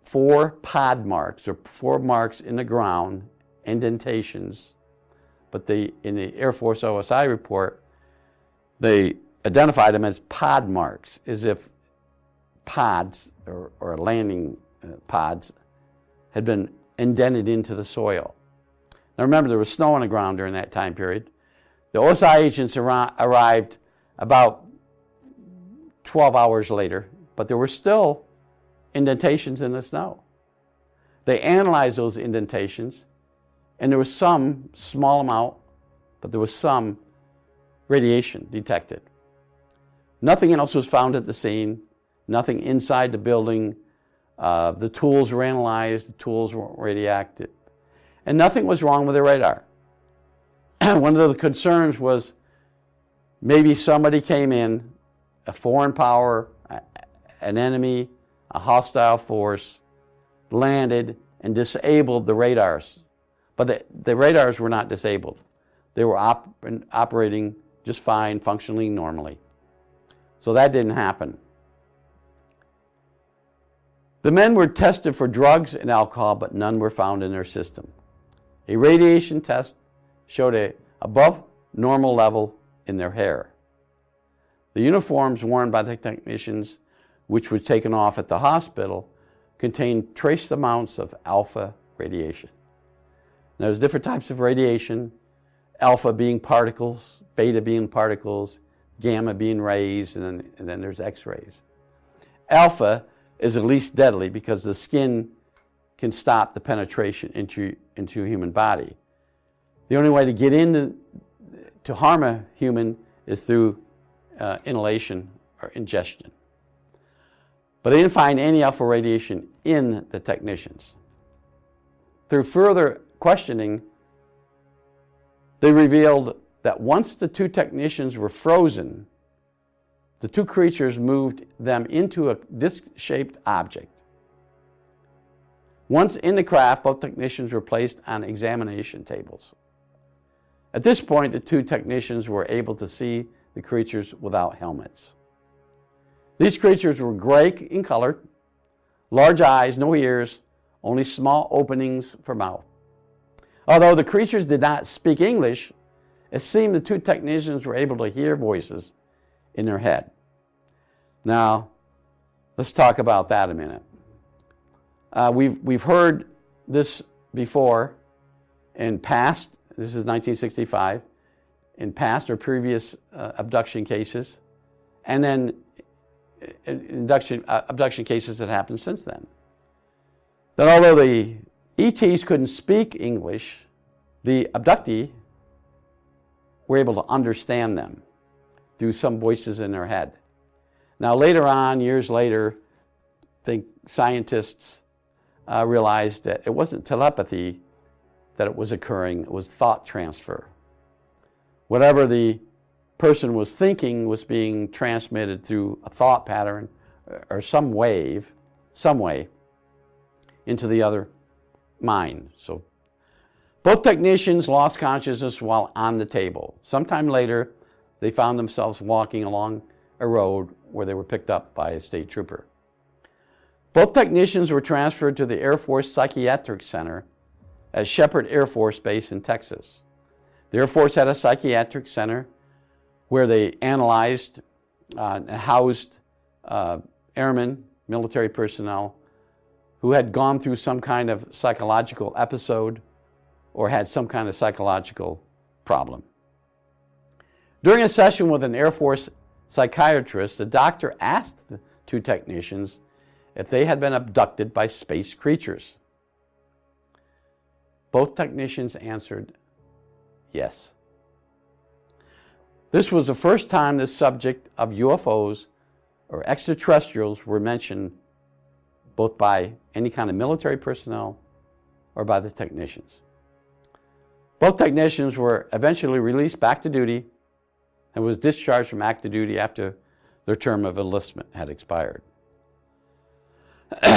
4 pod marks, or 4 marks in the ground, indentations. But in the Air Force OSI report, they identified them as pod marks, as if pods or landing pods had been indented into the soil. Now remember, there was snow on the ground during that time period. The OSI agents arrived about 12 hours later, but there were still indentations in the snow. They analyzed those indentations, and there was some small amount, but there was some radiation detected. Nothing else was found at the scene, nothing inside the building. The tools were analyzed, the tools weren't radioactive, and nothing was wrong with the radar. One of the concerns was maybe somebody came in, a foreign power, an enemy, a hostile force, landed and disabled the radars. But the radars were not disabled. They were operating just fine, functioning normally. So that didn't happen. The men were tested for drugs and alcohol, but none were found in their system. A radiation test showed an above normal level in their hair. The uniforms worn by the technicians, which was taken off at the hospital, contained trace amounts of alpha radiation. Now, there's different types of radiation, alpha being particles, beta being particles, gamma being rays, and then there's X-rays. Alpha is the least deadly because the skin can stop the penetration into a human body. The only way to get in to harm a human is through inhalation or ingestion. But they didn't find any alpha radiation in the technicians. Through further questioning, they revealed that once the 2 technicians were frozen, the 2 creatures moved them into a disc-shaped object. Once in the craft, both technicians were placed on examination tables. At this point, the 2 technicians were able to see the creatures without helmets. These creatures were gray in color, large eyes, no ears, only small openings for mouth. Although the creatures did not speak English, it seemed the 2 technicians were able to hear voices in their head. Now, let's talk about that a minute. We've heard this before in past, this is 1965, in past or previous abduction cases, and then abduction cases that happened since then. That although the ETs couldn't speak English, the abductee were able to understand them through some voices in their head. Now later on, years later, I think scientists realized that it wasn't telepathy that it was occurring, it was thought transfer. Whatever the person was thinking was being transmitted through a thought pattern or some way into the other mind. So both technicians lost consciousness while on the table. Sometime later, they found themselves walking along a road where they were picked up by a state trooper. Both technicians were transferred to the Air Force Psychiatric Center at Shepherd Air Force Base in Texas. The Air Force had a psychiatric center where they analyzed and housed airmen, military personnel, who had gone through some kind of psychological episode or had some kind of psychological problem. During a session with an Air Force psychiatrist, the doctor asked the 2 technicians if they had been abducted by space creatures. Both technicians answered yes. This was the first time the subject of UFOs or extraterrestrials were mentioned both by any kind of military personnel or by the technicians. Both technicians were eventually released back to duty and was discharged from active duty after their term of enlistment had expired.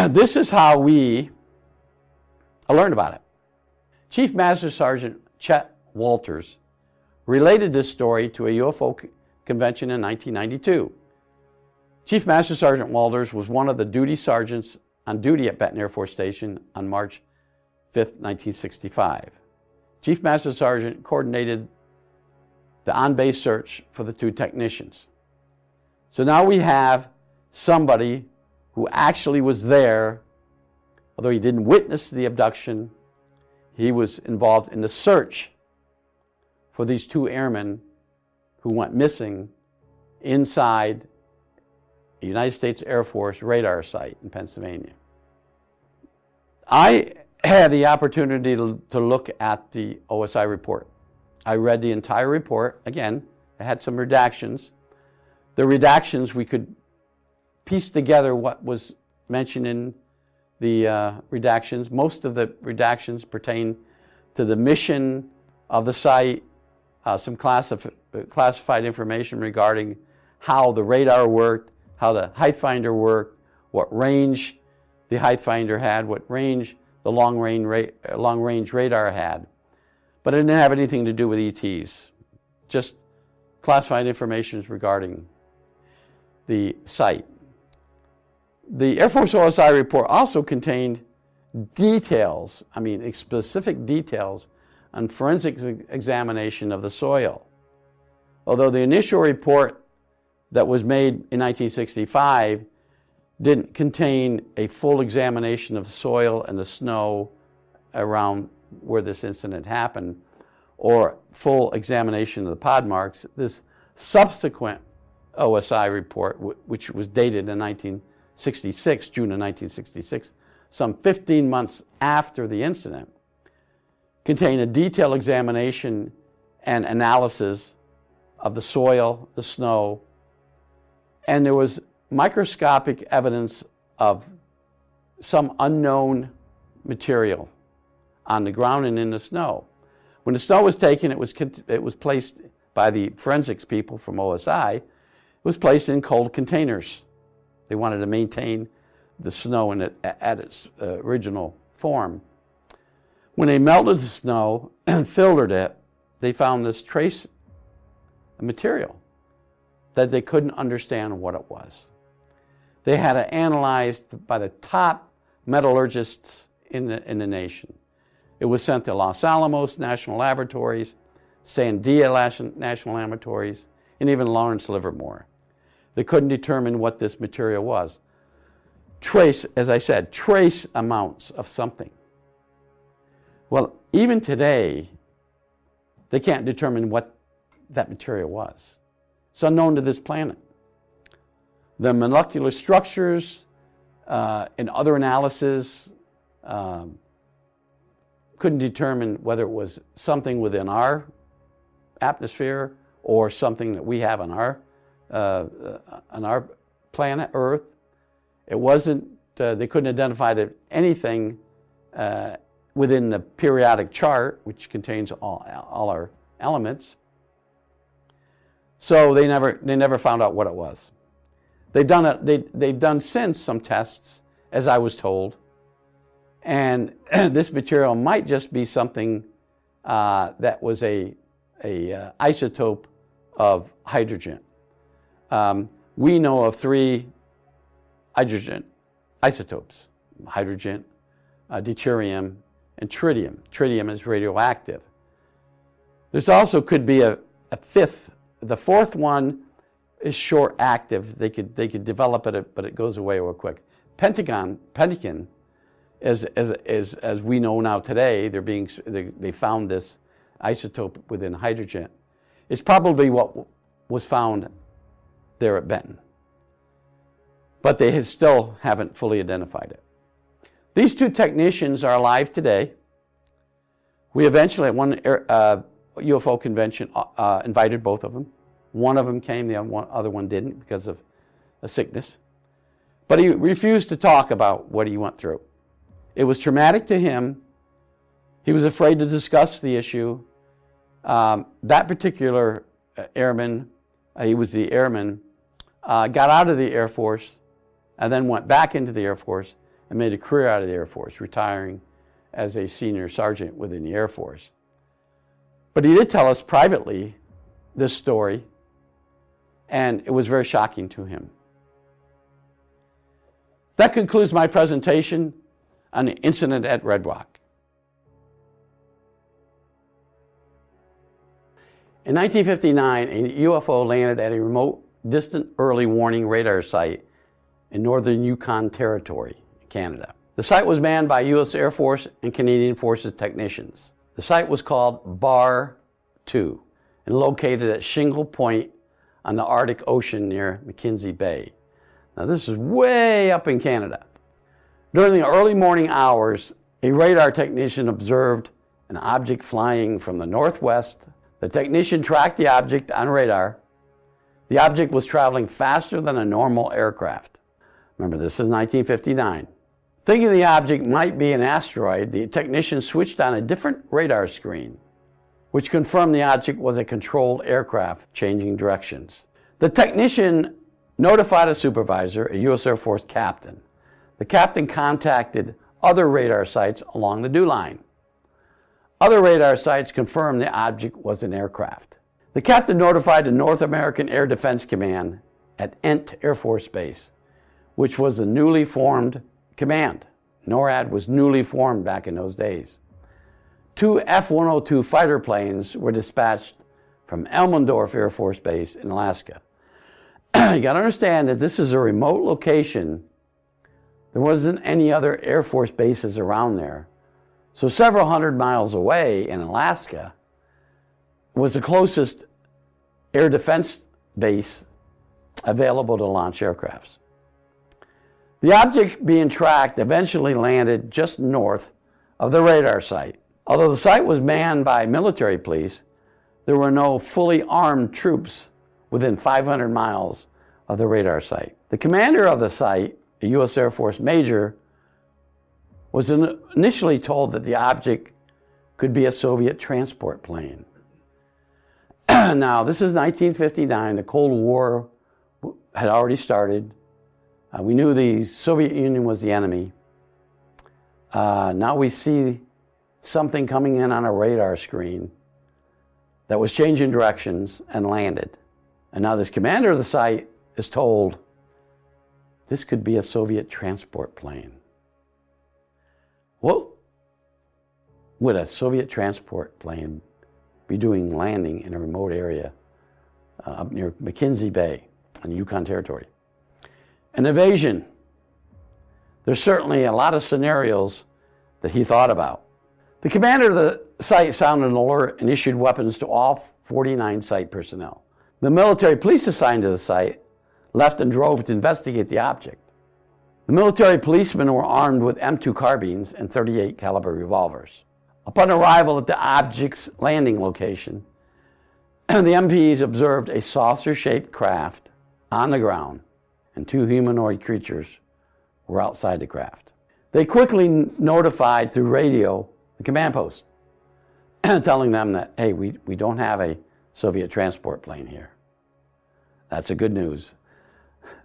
This is how we I learned about it. Chief Master Sergeant Chet Walters related this story to a UFO convention in 1992. Chief Master Sergeant Walters was one of the duty sergeants on duty at Benton Air Force Station on March 5th, 1965. Chief Master Sergeant coordinated the on-base search for the two technicians. So now we have somebody who actually was there, although he didn't witness the abduction. He was involved in the search for these two airmen who went missing inside the United States Air Force radar site in Pennsylvania. I had the opportunity to look at the OSI report. I read the entire report. Again, it had some redactions. The redactions, we could piece together what was mentioned in the redactions. Most of the redactions pertain to the mission of the site, some classified information regarding how the radar worked, how the height finder worked, what range the height finder had, what range the long-range radar had. But it didn't have anything to do with ETs, just classified information regarding the site. The Air Force OSI report also contained details, specific details on forensic examination of the soil. Although the initial report that was made in 1965 didn't contain a full examination of the soil and the snow around where this incident happened, or full examination of the pod marks, this subsequent OSI report, which was dated in 1966, June of 1966, some 15 months after the incident, contained a detailed examination and analysis of the soil, the snow, and there was microscopic evidence of some unknown material on the ground and in the snow. When the snow was taken, it was placed by the forensics people from OSI, it was placed in cold containers. They wanted to maintain the snow at its original form. When they melted the snow and filtered it, they found this trace material that they couldn't understand what it was. They had it analyzed by the top metallurgists in the nation. It was sent to Los Alamos National Laboratories, Sandia National Laboratories, and even Lawrence Livermore. They couldn't determine what this material was. Trace, as I said, trace amounts of something. Well, even today, they can't determine what that material was. It's unknown to this planet. The molecular structures and other analysis couldn't determine whether it was something within our atmosphere or something that we have on our planet, Earth. It wasn't. They couldn't identify anything within the periodic chart, which contains all our elements. So they never found out what it was. They've done since some tests, as I was told, and this material might just be something that was a isotope of hydrogen. We know of 3 hydrogen isotopes: hydrogen, deuterium, and tritium. Tritium is radioactive. There's also could be a 5th. The 4th one is short active. They could develop it, but it goes away real quick. Pentagon, as we know now today, they found this isotope within hydrogen. It's probably what was found there at Benton, but they still haven't fully identified it. These 2 technicians are alive today. We eventually, at one UFO convention, invited both of them. One of them came, the other one didn't because of a sickness. But he refused to talk about what he went through. It was traumatic to him. He was afraid to discuss the issue. That particular airman, he was the airman, got out of the Air Force and then went back into the Air Force and made a career out of the Air Force, retiring as a senior sergeant within the Air Force. But he did tell us privately this story, and it was very shocking to him. That concludes my presentation on the incident at Red Rock. In 1959, a UFO landed at a remote, distant early warning radar site in northern Yukon Territory, Canada. The site was manned by U.S. Air Force and Canadian Forces technicians. The site was called Bar 2 and located at Shingle Point on the Arctic Ocean near McKenzie Bay. Now this is way up in Canada. During the early morning hours, a radar technician observed an object flying from the northwest. The technician tracked the object on radar. The object was traveling faster than a normal aircraft. Remember, this is 1959. Thinking the object might be an asteroid, the technician switched on a different radar screen, which confirmed the object was a controlled aircraft changing directions. The technician notified a supervisor, a U.S. Air Force captain. The captain contacted other radar sites along the dew line. Other radar sites confirmed the object was an aircraft. The captain notified the North American Air Defense Command at Ent Air Force Base, which was the newly formed command. NORAD was newly formed back in those days. 2 F-102 fighter planes were dispatched from Elmendorf Air Force Base in Alaska. You got to understand that this is a remote location. There wasn't any other Air Force bases around there. So several hundred miles away in Alaska was the closest air defense base available to launch aircrafts. The object being tracked eventually landed just north of the radar site. Although the site was manned by military police, there were no fully armed troops within 500 miles of the radar site. The commander of the site, a U.S. Air Force major, was initially told that the object could be a Soviet transport plane. Now, this is 1959. The Cold War had already started. We knew the Soviet Union was the enemy. Now we see something coming in on a radar screen that was changing directions and landed. And now this commander of the site is told this could be a Soviet transport plane. What would a Soviet transport plane be doing landing in a remote area up near McKenzie Bay in Yukon Territory? An invasion. There's certainly a lot of scenarios that he thought about. The commander of the site sounded an alert and issued weapons to all 49 site personnel. The military police assigned to the site left and drove to investigate the object. The military policemen were armed with M2 carbines and .38 caliber revolvers. Upon arrival at the object's landing location, the MPs observed a saucer-shaped craft on the ground, and 2 humanoid creatures were outside the craft. They quickly notified through radio the command post, telling them that, hey, we don't have a Soviet transport plane here. That's the good news.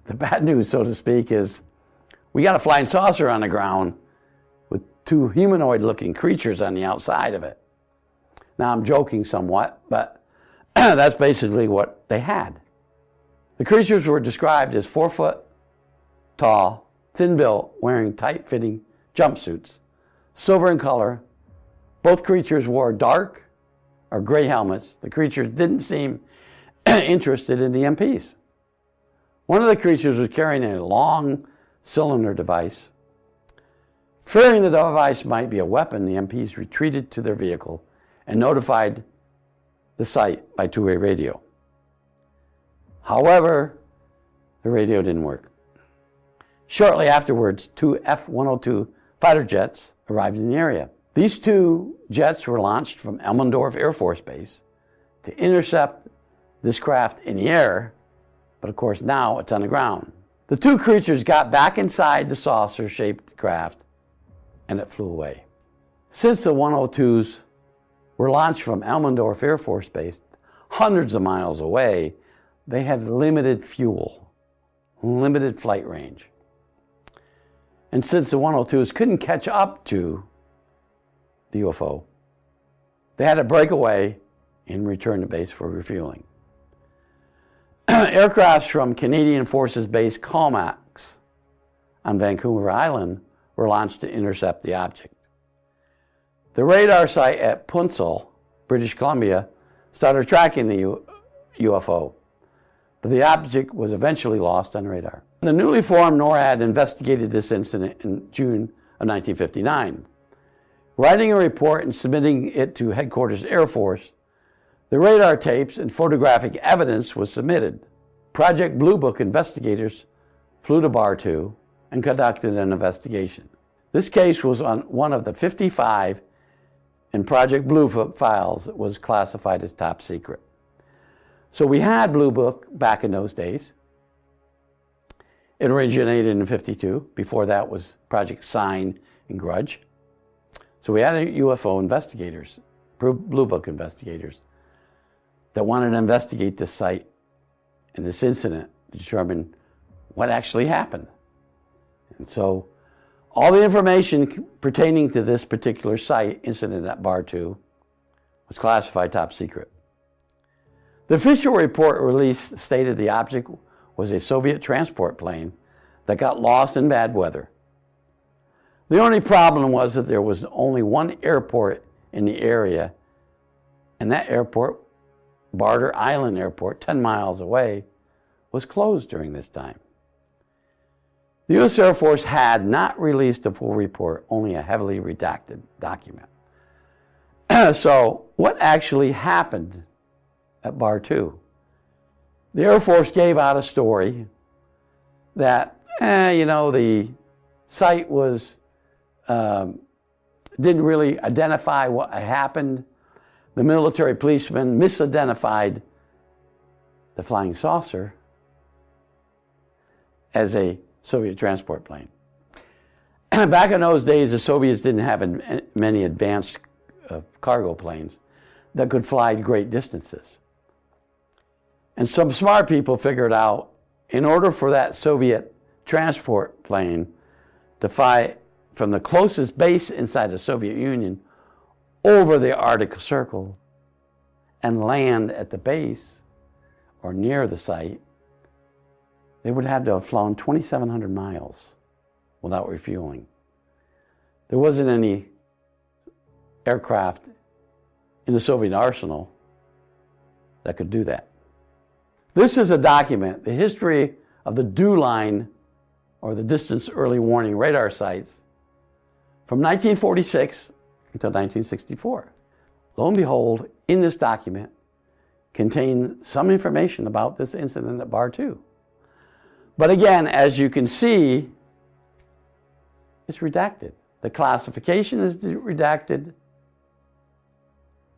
The bad news, so to speak, is we got a flying saucer on the ground with 2 humanoid-looking creatures on the outside of it. Now, I'm joking somewhat, but that's basically what they had. The creatures were described as 4 foot tall, thin-built, wearing tight-fitting jumpsuits, silver in color. Both creatures wore dark or gray helmets. The creatures didn't seem interested in the MPs. One of the creatures was carrying a long cylinder device. Fearing the device might be a weapon, the MPs retreated to their vehicle and notified the site by two-way radio. However, the radio didn't work. Shortly afterwards, 2 F-102 fighter jets arrived in the area. These 2 jets were launched from Elmendorf Air Force Base to intercept this craft in the air, but of course now it's on the ground. The 2 creatures got back inside the saucer-shaped craft and it flew away. Since the 102s were launched from Elmendorf Air Force Base, hundreds of miles away, they had limited fuel, limited flight range. And since the 102s couldn't catch up to the UFO. They had to break away and return to base for refueling. Aircrafts from Canadian Forces Base Comax on Vancouver Island were launched to intercept the object. The radar site at Punsel, British Columbia, started tracking the UFO, but the object was eventually lost on radar. The newly formed NORAD investigated this incident in June of 1959. Writing a report and submitting it to Headquarters Air Force, the radar tapes and photographic evidence was submitted. Project Blue Book investigators flew to Bar 2 and conducted an investigation. This case was on one of the 55 in Project Blue Book files that was classified as top secret. So we had Blue Book back in those days. It originated in 52. Before that was Project Sign and Grudge. So we had UFO investigators, Blue Book investigators, that wanted to investigate this site and this incident to determine what actually happened. And so all the information pertaining to this particular site incident at Bar 2 was classified top secret. The official report released stated the object was a Soviet transport plane that got lost in bad weather. The only problem was that there was only one airport in the area, and that airport, Barter Island Airport, 10 miles away, was closed during this time. The U.S. Air Force had not released a full report, only a heavily redacted document. So what actually happened at Bar 2? The Air Force gave out a story that, the site was, didn't really identify what happened. The military policeman misidentified the flying saucer as a Soviet transport plane. Back in those days, the Soviets didn't have many advanced cargo planes that could fly great distances. And some smart people figured out, in order for that Soviet transport plane to fly from the closest base inside the Soviet Union over the Arctic Circle and land at the base or near the site, they would have to have flown 2,700 miles without refueling. There wasn't any aircraft in the Soviet arsenal that could do that. This is a document, the history of the DEW line, or the Distance Early Warning Radar sites, from 1946 until 1964. Lo and behold, in this document contained some information about this incident at Bar 2. But again, as you can see, it's redacted. The classification is redacted.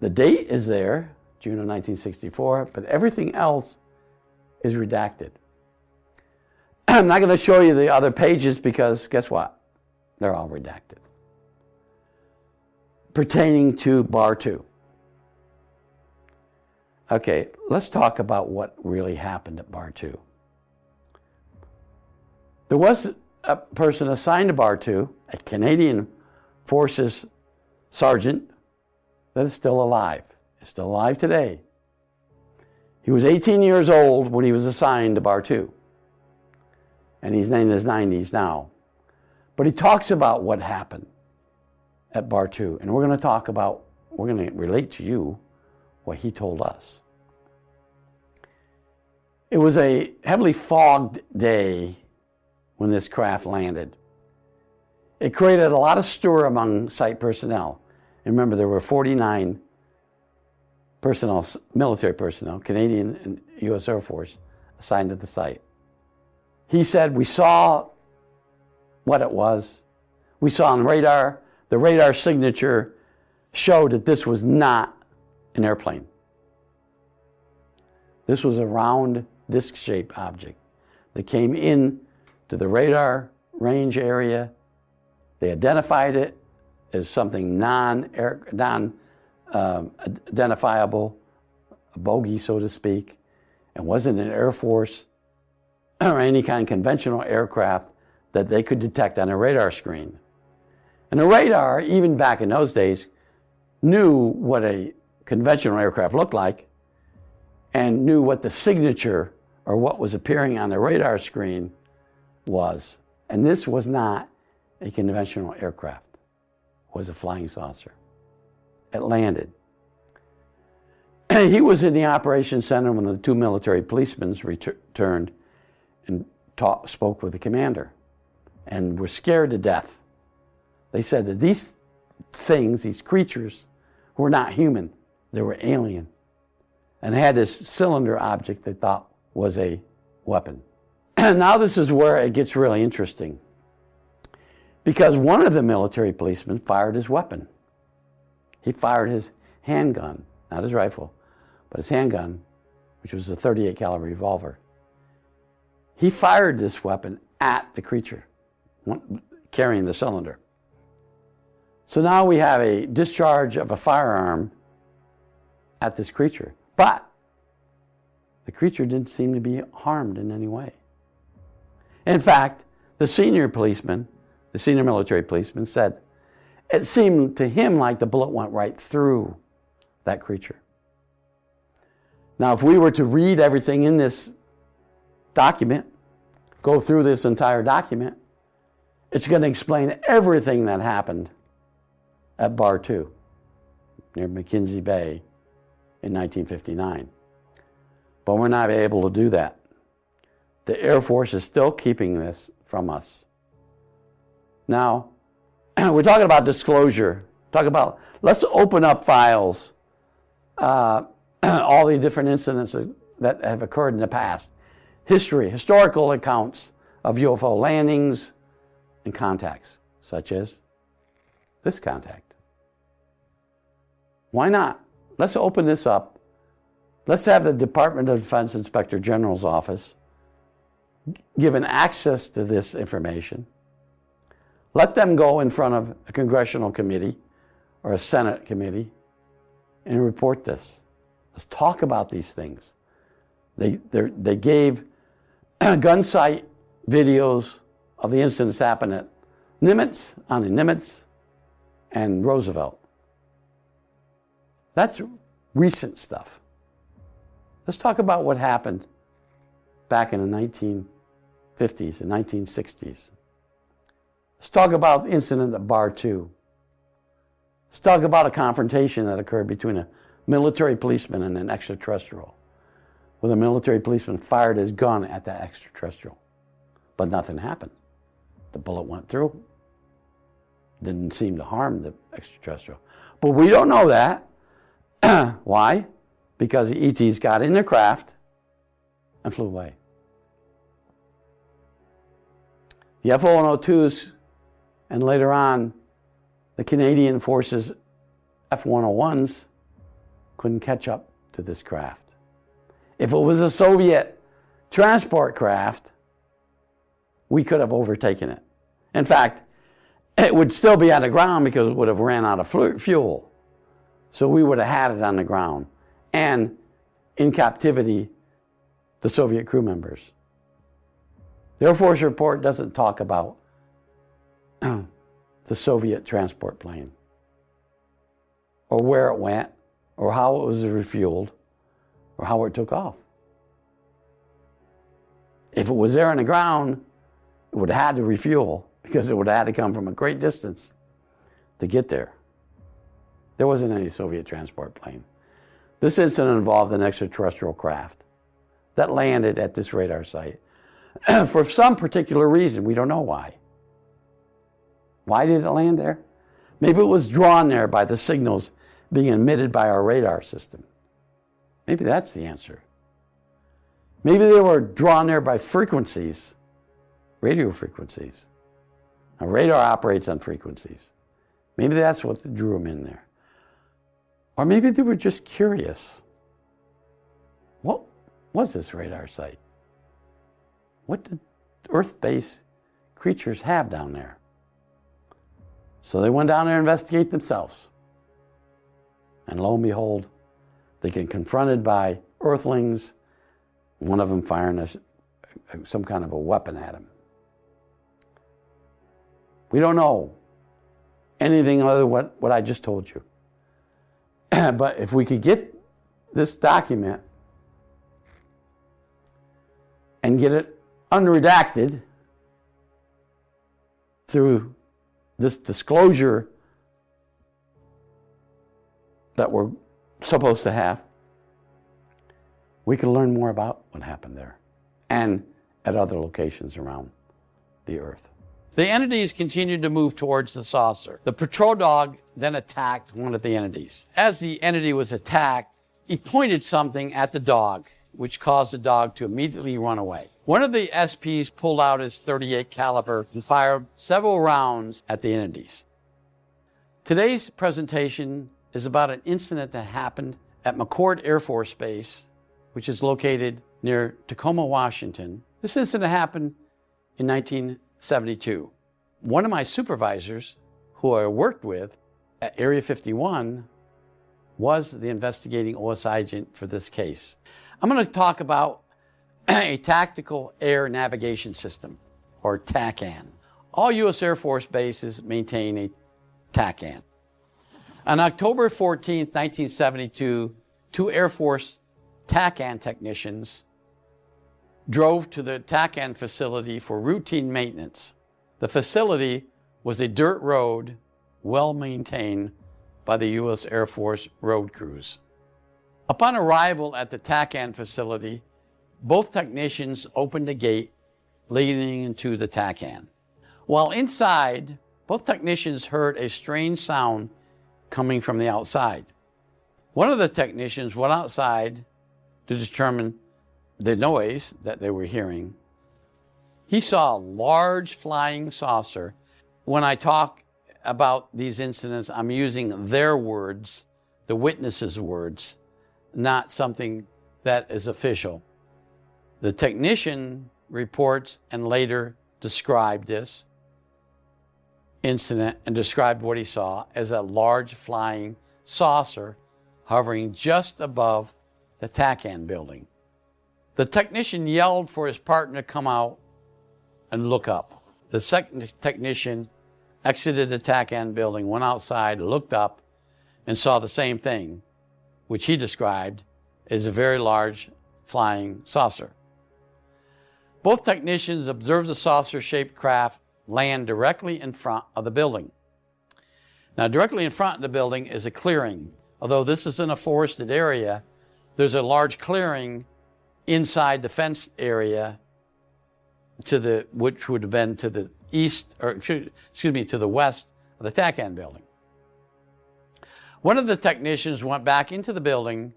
The date is there, June of 1964, but everything else is redacted. I'm not going to show you the other pages because guess what? They're all redacted. Pertaining to Bar 2. Okay, let's talk about what really happened at Bar 2. There was a person assigned to Bar 2, a Canadian Forces sergeant, that is still alive. Is still alive today. He was 18 years old when he was assigned to Bar 2. And he's in his 90s now. But he talks about what happened at Bar 2. And we're going to relate to you what he told us. It was a heavily fogged day when this craft landed. It created a lot of stir among site personnel. And remember, there were 49 personnel, military personnel, Canadian and U.S. Air Force, assigned to the site. He said, we saw what it was. We saw on radar, the radar signature showed that this was not an airplane. This was a round, disc-shaped object that came in to the radar range area. They identified it as something non-identifiable, a bogey, so to speak. It wasn't an Air Force or any kind of conventional aircraft that they could detect on a radar screen. And the radar, even back in those days, knew what a conventional aircraft looked like and knew what the signature or what was appearing on the radar screen was. And this was not a conventional aircraft. It was a flying saucer. It landed. And he was in the operations center when the two military policemen returned and spoke with the commander and were scared to death. They said that these things, these creatures, were not human. They were alien. And they had this cylinder object they thought was a weapon. And now this is where it gets really interesting. Because one of the military policemen fired his weapon. He fired his handgun, not his rifle, but his handgun, which was a .38 caliber revolver. He fired this weapon at the creature, carrying the cylinder. So now we have a discharge of a firearm at this creature. But the creature didn't seem to be harmed in any way. In fact, the senior military policeman said, it seemed to him like the bullet went right through that creature. Now, if we were to read everything in this document, go through this entire document, it's going to explain everything that happened at Bar 2 near McKenzie Bay in 1959. But we're not able to do that. The Air Force is still keeping this from us. Now, we're talking about disclosure. Let's open up files, all the different incidents that have occurred in the past. Historical accounts of UFO landings and contacts, such as this contact. Why not? Let's open this up. Let's have the Department of Defense Inspector General's office given access to this information. Let them go in front of a congressional committee or a Senate committee and report this. Let's talk about these things. They gave gun sight videos of the incidents happened at Nimitz and Roosevelt. That's recent stuff. Let's talk about what happened back in the 1950s and 1960s. Let's talk about the incident at Bar 2. Let's talk about a confrontation that occurred between a military policeman and an extraterrestrial, where the military policeman fired his gun at the extraterrestrial, but nothing happened. The bullet went through. Didn't seem to harm the extraterrestrial. But we don't know that. Why? Because the ETs got in their craft and flew away. The F-102s and later on the Canadian Forces F-101s couldn't catch up to this craft. If it was a Soviet transport craft, we could have overtaken it. In fact, it would still be on the ground because it would have ran out of fuel. So we would have had it on the ground. And in captivity, the Soviet crew members. The Air Force report doesn't talk about the Soviet transport plane, or where it went, or how it was refueled, or how it took off. If it was there on the ground, it would have had to refuel because it would have had to come from a great distance to get there. There wasn't any Soviet transport plane. This incident involved an extraterrestrial craft that landed at this radar site for some particular reason. We don't know why. Why did it land there? Maybe it was drawn there by the signals being emitted by our radar system. Maybe that's the answer. Maybe they were drawn there by frequencies, radio frequencies. Now, radar operates on frequencies. Maybe that's what drew them in there. Or maybe they were just curious. What was this radar site? What did Earth-based creatures have down there? So they went down there to investigate themselves. And lo and behold, they get confronted by Earthlings, one of them firing some kind of a weapon at them. We don't know anything other than what I just told you. But if we could get this document and get it unredacted through this disclosure that we're supposed to have, we can learn more about what happened there and at other locations around the Earth. The entities continued to move towards the saucer. The patrol dog then attacked one of the entities. As the entity was attacked, he pointed something at the dog, which caused the dog to immediately run away. One of the SPs pulled out his .38 caliber and fired several rounds at the entities. Today's presentation is about an incident that happened at McChord Air Force Base, which is located near Tacoma, Washington. This incident happened in 1972. One of my supervisors, who I worked with at Area 51, was the investigating OS agent for this case. I'm going to talk about a tactical air navigation system, or TACAN. All U.S. Air Force bases maintain a TACAN. On October 14, 1972, two Air Force TACAN technicians drove to the TACAN facility for routine maintenance. The facility was a dirt road, well maintained by the U.S. Air Force road crews. Upon arrival at the TACAN facility, both technicians opened a gate leading into the TACAN. While inside, both technicians heard a strange sound coming from the outside. One of the technicians went outside to determine the noise that they were hearing. He saw a large flying saucer. When I talk about these incidents, I'm using their words, the witnesses' words, not something that is official. The technician reports and later described this incident and described what he saw as a large flying saucer hovering just above the TACAN building. The technician yelled for his partner to come out and look up. The second technician exited the TACAN building, went outside, looked up, and saw the same thing, which he described as a very large flying saucer. Both technicians observed the saucer-shaped craft land directly in front of the building. Now, directly in front of the building is a clearing. Although this is in a forested area, there's a large clearing inside the fenced area which would have been to the east, or excuse me, to the west of the TACAN building. One of the technicians went back into the building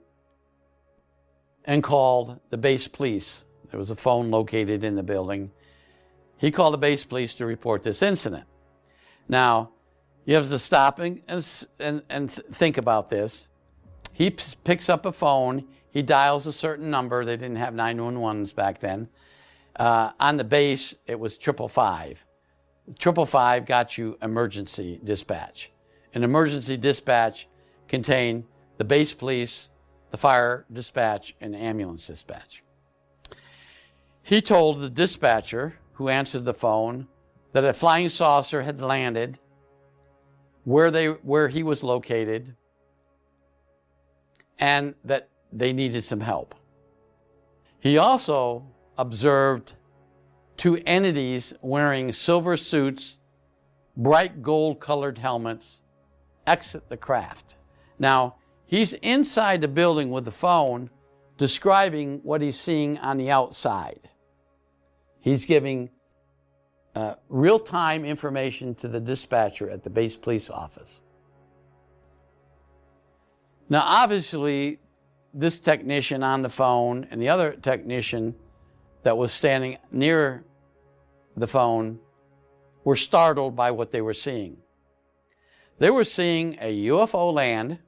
and called the base police. There was a phone located in the building. He called the base police to report this incident. Now, you have to stop and think about this. He picks up a phone. He dials a certain number. They didn't have 911s back then. On the base, it was 555. 555 got you emergency dispatch. An emergency dispatch contained the base police, the fire dispatch, and ambulance dispatch. He told the dispatcher who answered the phone that a flying saucer had landed where he was located and that they needed some help. He also observed two entities wearing silver suits, bright gold-colored helmets, exit the craft. Now, he's inside the building with the phone describing what he's seeing on the outside. He's giving real-time information to the dispatcher at the base police office. Now, obviously, this technician on the phone and the other technician that was standing near the phone were startled by what they were seeing. They were seeing a UFO land,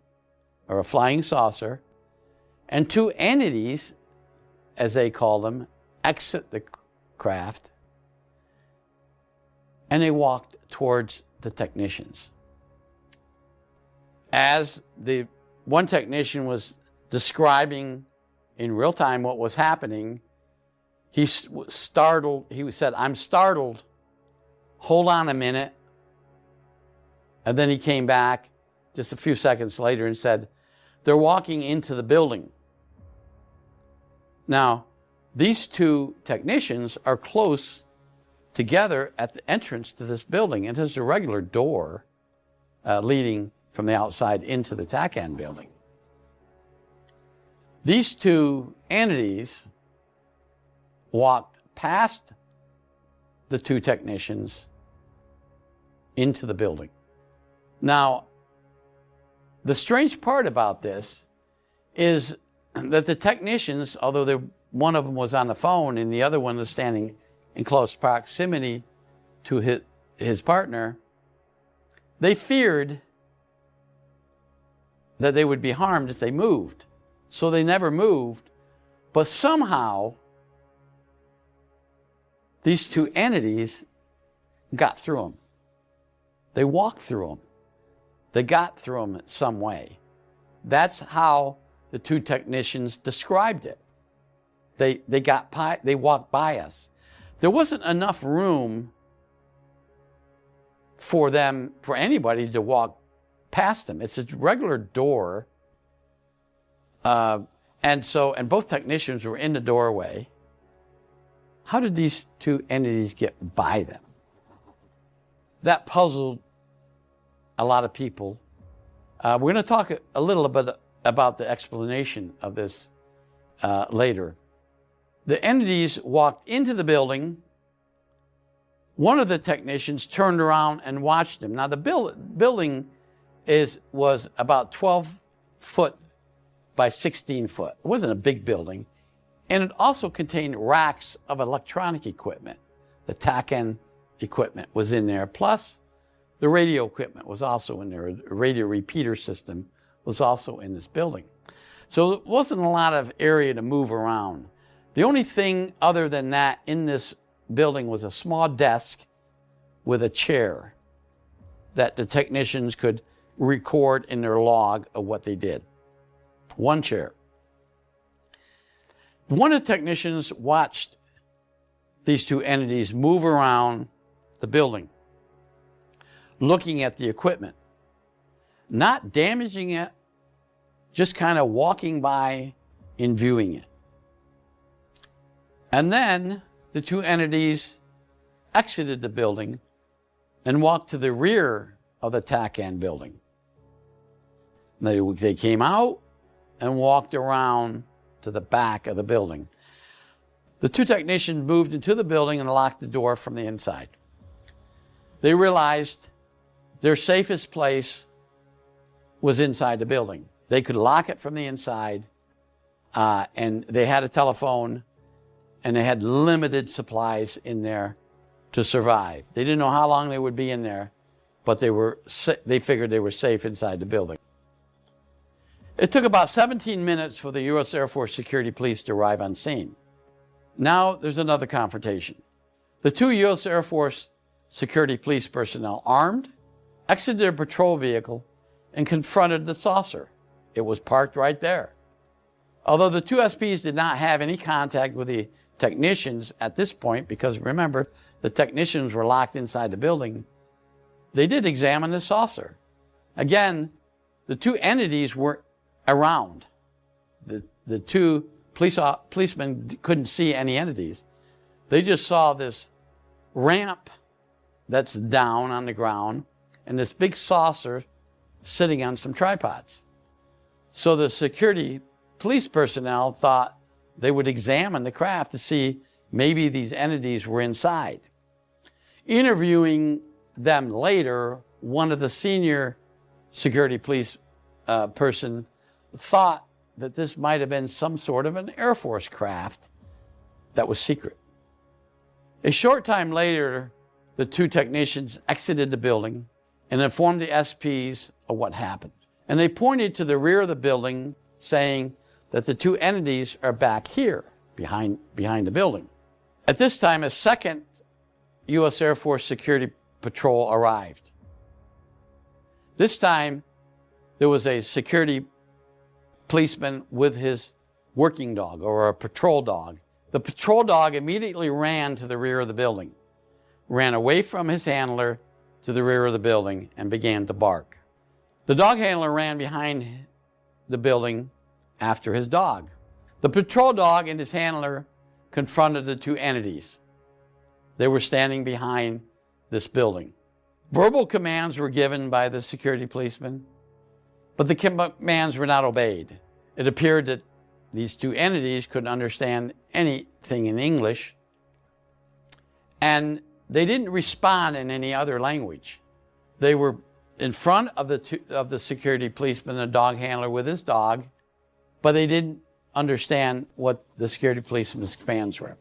or a flying saucer, and two entities, as they call them, exit the craft, and they walked towards the technicians. As the one technician was describing in real time what was happening, he startled. He said, "I'm startled. Hold on a minute." And then he came back just a few seconds later and said, they're walking into the building. Now, these two technicians are close together at the entrance to this building, and there's a regular door leading from the outside into the TACAN building. These two entities walked past the two technicians into the building. Now, the strange part about this is that the technicians, although one of them was on the phone and the other one was standing in close proximity to his partner, they feared that they would be harmed if they moved. So they never moved, but somehow these two entities got through them. They walked through them. They got through them in some way. That's how the two technicians described it. They walked by us. There wasn't enough room for anybody to walk past them. It's a regular door. And both technicians were in the doorway. How did these two entities get by them? That puzzled a lot of people. We're going to talk a little bit about the explanation of this later. The entities walked into the building. One of the technicians turned around and watched him. Now, the building was about 12 foot by 16 foot. It wasn't a big building. And it also contained racks of electronic equipment. The TACAN equipment was in there, plus the radio equipment was also in there. The radio repeater system was also in this building. So there wasn't a lot of area to move around. The only thing other than that in this building was a small desk with a chair that the technicians could record in their log of what they did. One chair. One of the technicians watched these two entities move around the building, looking at the equipment, not damaging it, just kind of walking by and viewing it. And then the two entities exited the building and walked to the rear of the TACAN building. They came out and walked around to the back of the building. The two technicians moved into the building and locked the door from the inside. They realized their safest place was inside the building. They could lock it from the inside, and they had a telephone, and they had limited supplies in there to survive. They didn't know how long they would be in there, but they figured they were safe inside the building. It took about 17 minutes for the U.S. Air Force security police to arrive on scene. Now there's another confrontation. The two U.S. Air Force security police personnel, armed, exited their patrol vehicle and confronted the saucer. It was parked right there. Although the two SPs did not have any contact with the technicians at this point, because remember, the technicians were locked inside the building, they did examine the saucer. Again, the two entities were around. The two policemen couldn't see any entities. They just saw this ramp that's down on the ground and this big saucer sitting on some tripods. So the security police personnel thought they would examine the craft to see maybe these entities were inside. Interviewing them later, one of the senior security police person thought that this might have been some sort of an Air Force craft that was secret. A short time later, the two technicians exited the building and informed the SPs of what happened. And they pointed to the rear of the building, saying that the two entities are back here, behind the building. At this time, a second U.S. Air Force security patrol arrived. This time, there was a security policeman with his working dog, or a patrol dog. The patrol dog immediately ran to the rear of the building, ran away from his handler to the rear of the building, and began to bark. The dog handler ran behind the building after his dog. The patrol dog and his handler confronted the two entities. They were standing behind this building. Verbal commands were given by the security policeman, but the commands were not obeyed. It appeared that these two entities couldn't understand anything in English, and they didn't respond in any other language. They were in front of the security policeman, the dog handler with his dog, but they didn't understand what the security policeman's commands were.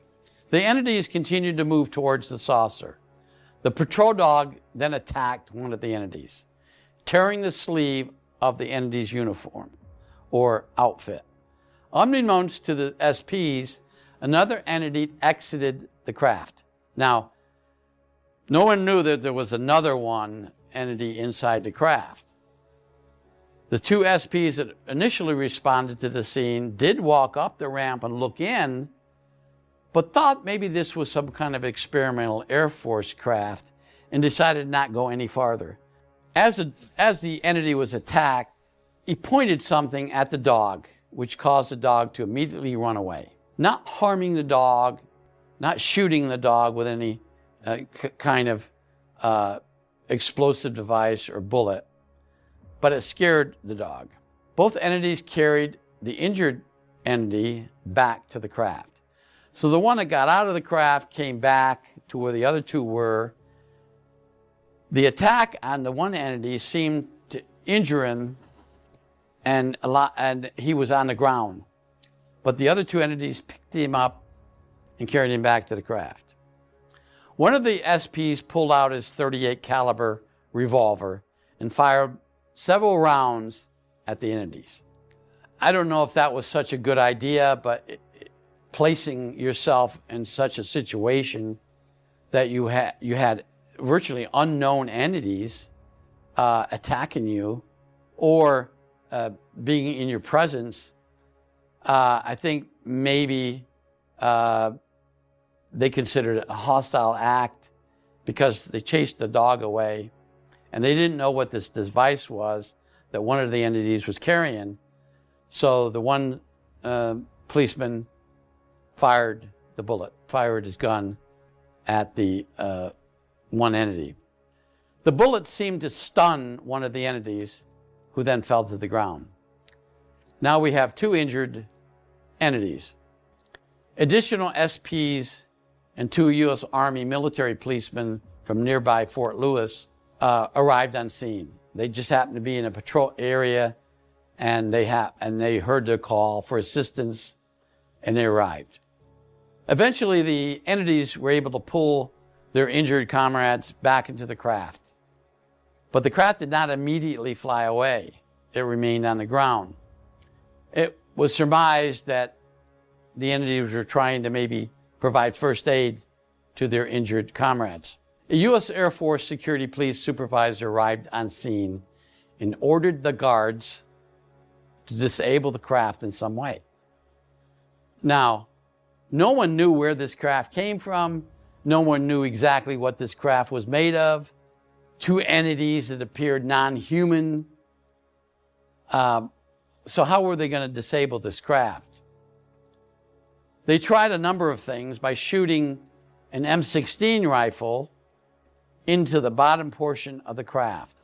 The entities continued to move towards the saucer. The patrol dog then attacked one of the entities, tearing the sleeve of the entity's uniform or outfit. Unbeknownst to the SPs, another entity exited the craft. Now, no one knew that there was another entity inside the craft. The two SPs that initially responded to the scene did walk up the ramp and look in, but thought maybe this was some kind of experimental Air Force craft and decided not to go any farther. As the entity was attacked, he pointed something at the dog, which caused the dog to immediately run away. Not harming the dog, not shooting the dog with any kind of explosive device or bullet, but it scared the dog. Both entities carried the injured entity back to the craft. So the one that got out of the craft came back to where the other two were. The attack on the one entity seemed to injure him, and he was on the ground. But the other two entities picked him up and carried him back to the craft. One of the SPs pulled out his .38 caliber revolver and fired several rounds at the entities. I don't know if that was such a good idea, but placing yourself in such a situation that you had virtually unknown entities attacking you or being in your presence, I think maybe they considered it a hostile act because they chased the dog away and they didn't know what this device was that one of the entities was carrying. So the one policeman fired his gun at the one entity. The bullet seemed to stun one of the entities, who then fell to the ground. Now we have two injured entities. Additional SPs and two U.S. Army military policemen from nearby Fort Lewis arrived on scene. They just happened to be in a patrol area, and they heard the call for assistance, and they arrived. Eventually, the entities were able to pull their injured comrades back into the craft. But the craft did not immediately fly away. It remained on the ground. It was surmised that the entities were trying to maybe provide first aid to their injured comrades. A U.S. Air Force security police supervisor arrived on scene and ordered the guards to disable the craft in some way. Now, no one knew where this craft came from. No one knew exactly what this craft was made of. Two entities that appeared non-human. So how were they going to disable this craft? They tried a number of things by shooting an M16 rifle into the bottom portion of the craft.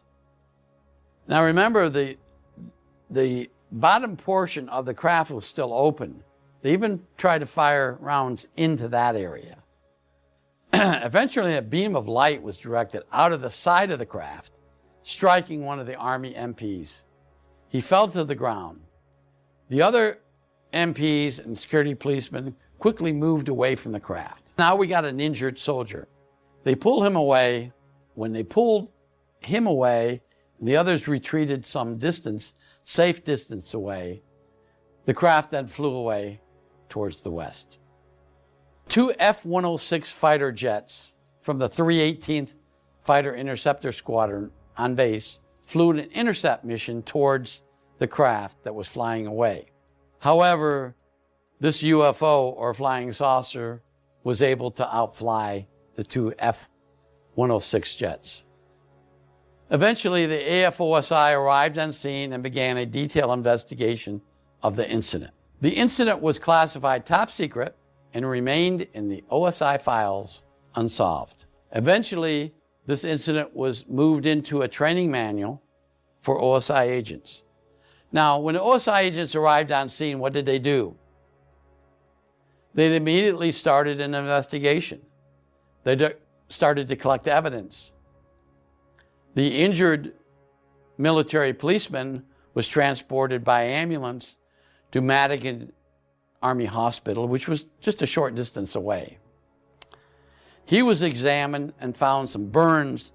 Now remember, the bottom portion of the craft was still open. They even tried to fire rounds into that area. Eventually, a beam of light was directed out of the side of the craft, striking one of the Army MPs. He fell to the ground. The other MPs and security policemen quickly moved away from the craft. Now we got an injured soldier. They pulled him away. When they pulled him away, and the others retreated some distance, safe distance away, the craft then flew away towards the west. Two F-106 fighter jets from the 318th Fighter Interceptor Squadron on base flew an intercept mission towards the craft that was flying away. However, this UFO, or flying saucer, was able to outfly the two F-106 jets. Eventually, the AFOSI arrived on scene and began a detailed investigation of the incident. The incident was classified top secret and remained in the OSI files unsolved. Eventually, this incident was moved into a training manual for OSI agents. Now, when the OSI agents arrived on scene, what did they do? They immediately started an investigation. They started to collect evidence. The injured military policeman was transported by ambulance to Madigan Army Hospital, which was just a short distance away. He was examined and found some burns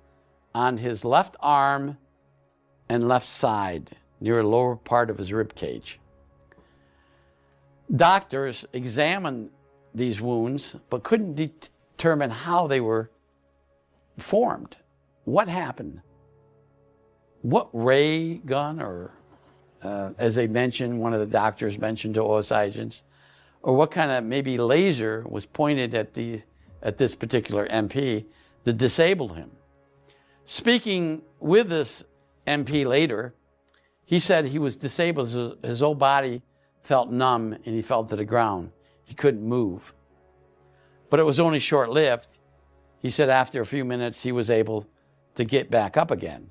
on his left arm and left side near the lower part of his rib cage. Doctors examined these wounds but couldn't determine how they were formed. What happened? What ray gun, or as they mentioned, one of the doctors mentioned to OSI agents, or what kind of maybe laser was pointed at this particular MP that disabled him. Speaking with this MP later, he said he was disabled. His whole body felt numb and he fell to the ground. He couldn't move. But it was only short-lived. He said after a few minutes he was able to get back up again.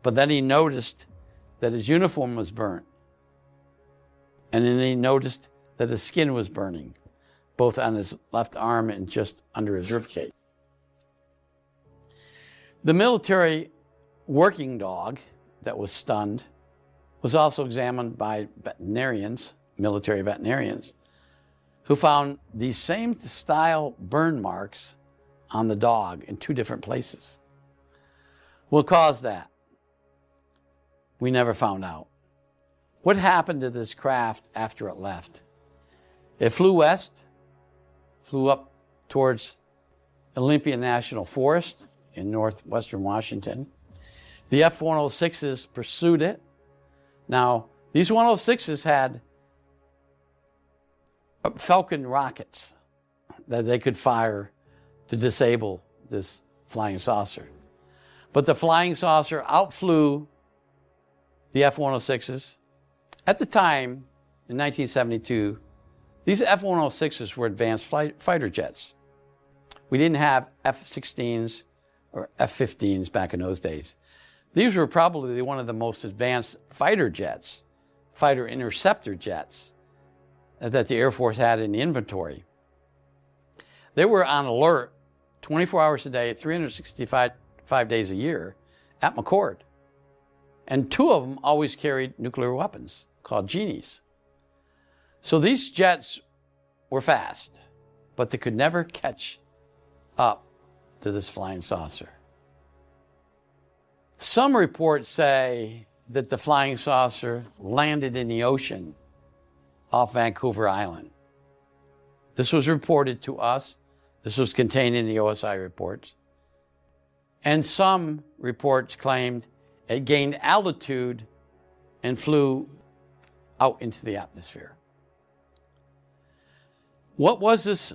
But then he noticed that his uniform was burnt. And then he noticed that his skin was burning, both on his left arm and just under his ribcage. The military working dog that was stunned was also examined by veterinarians, military veterinarians, who found these same style burn marks on the dog in two different places. What caused that? We never found out. What happened to this craft after it left? It flew west, flew up towards Olympia National Forest in northwestern Washington. The F-106s pursued it. Now, these 106s had Falcon rockets that they could fire to disable this flying saucer. But the flying saucer outflew the F-106s. At the time, in 1972, these F-106s were advanced fighter jets. We didn't have F-16s or F-15s back in those days. These were probably one of the most advanced fighter jets, fighter interceptor jets that the Air Force had in the inventory. They were on alert 24 hours a day, 365 days a year at McChord. And two of them always carried nuclear weapons called genies. So these jets were fast, but they could never catch up to this flying saucer. Some reports say that the flying saucer landed in the ocean off Vancouver Island. This was reported to us. This was contained in the OSI reports. And some reports claimed it gained altitude and flew out into the atmosphere. What was this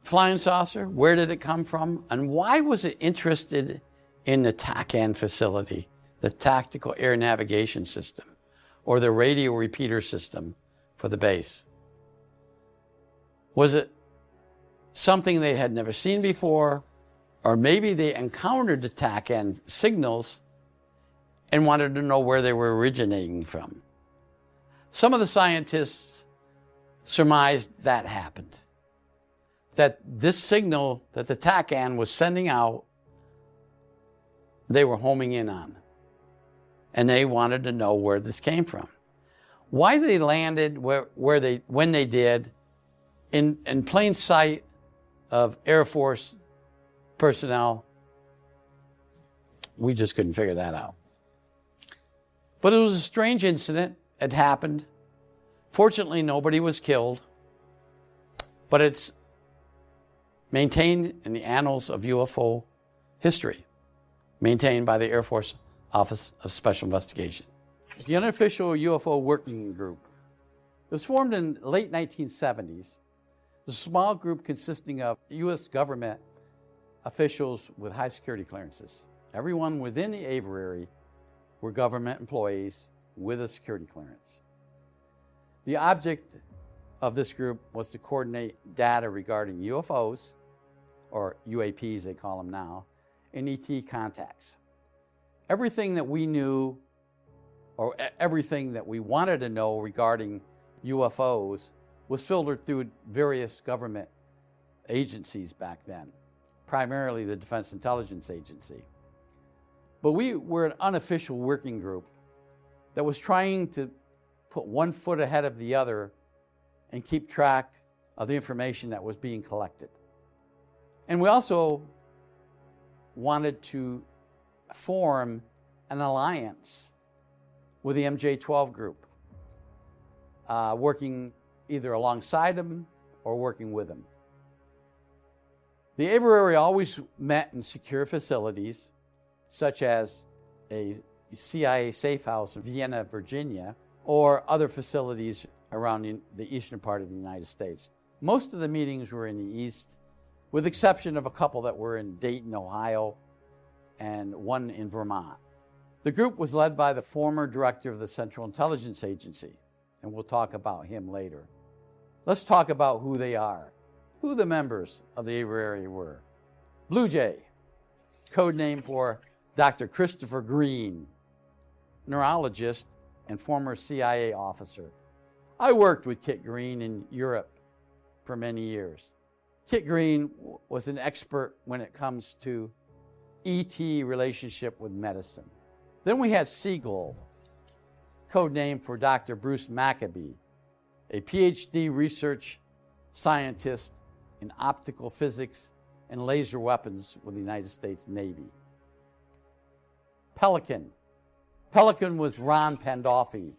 flying saucer? Where did it come from? And why was it interested in the TACAN facility, the Tactical Air Navigation System, or the radio repeater system for the base? Was it something they had never seen before? Or maybe they encountered the TACAN signals and wanted to know where they were originating from. Some of the scientists surmised that happened. That this signal that the TACAN was sending out, they were homing in on. And they wanted to know where this came from. Why they landed when they did, in plain sight of Air Force personnel, we just couldn't figure that out. But it was a strange incident. It happened. Fortunately, nobody was killed, but it's maintained in the annals of UFO history, maintained by the Air Force Office of Special Investigation. The Unofficial UFO Working Group. It was formed in the late 1970s. A small group consisting of U.S. government officials with high security clearances. Everyone within the aviary were government employees with a security clearance. The object of this group was to coordinate data regarding UFOs, or UAPs they call them now, and ET contacts. Everything that we knew, or everything that we wanted to know regarding UFOs, was filtered through various government agencies back then, primarily the Defense Intelligence Agency. But we were an unofficial working group that was trying to put one foot ahead of the other and keep track of the information that was being collected. And we also wanted to form an alliance with the MJ-12 group, working either alongside them or working with them. The aviary always met in secure facilities, such as a CIA safe house in Vienna, Virginia, or other facilities around the eastern part of the United States. Most of the meetings were in the east, with the exception of a couple that were in Dayton, Ohio, and one in Vermont. The group was led by the former director of the Central Intelligence Agency, and we'll talk about him later. Let's talk about who they are, who the members of the aviary were. Blue Jay, code name for Dr. Christopher Green, neurologist and former CIA officer. I worked with Kit Green in Europe for many years. Kit Green was an expert when it comes to ET relationship with medicine. Then we had Siegel, code name for Dr. Bruce Maccabee, a PhD research scientist in optical physics and laser weapons with the United States Navy. Pelican. Pelican was Ron Pandolfi.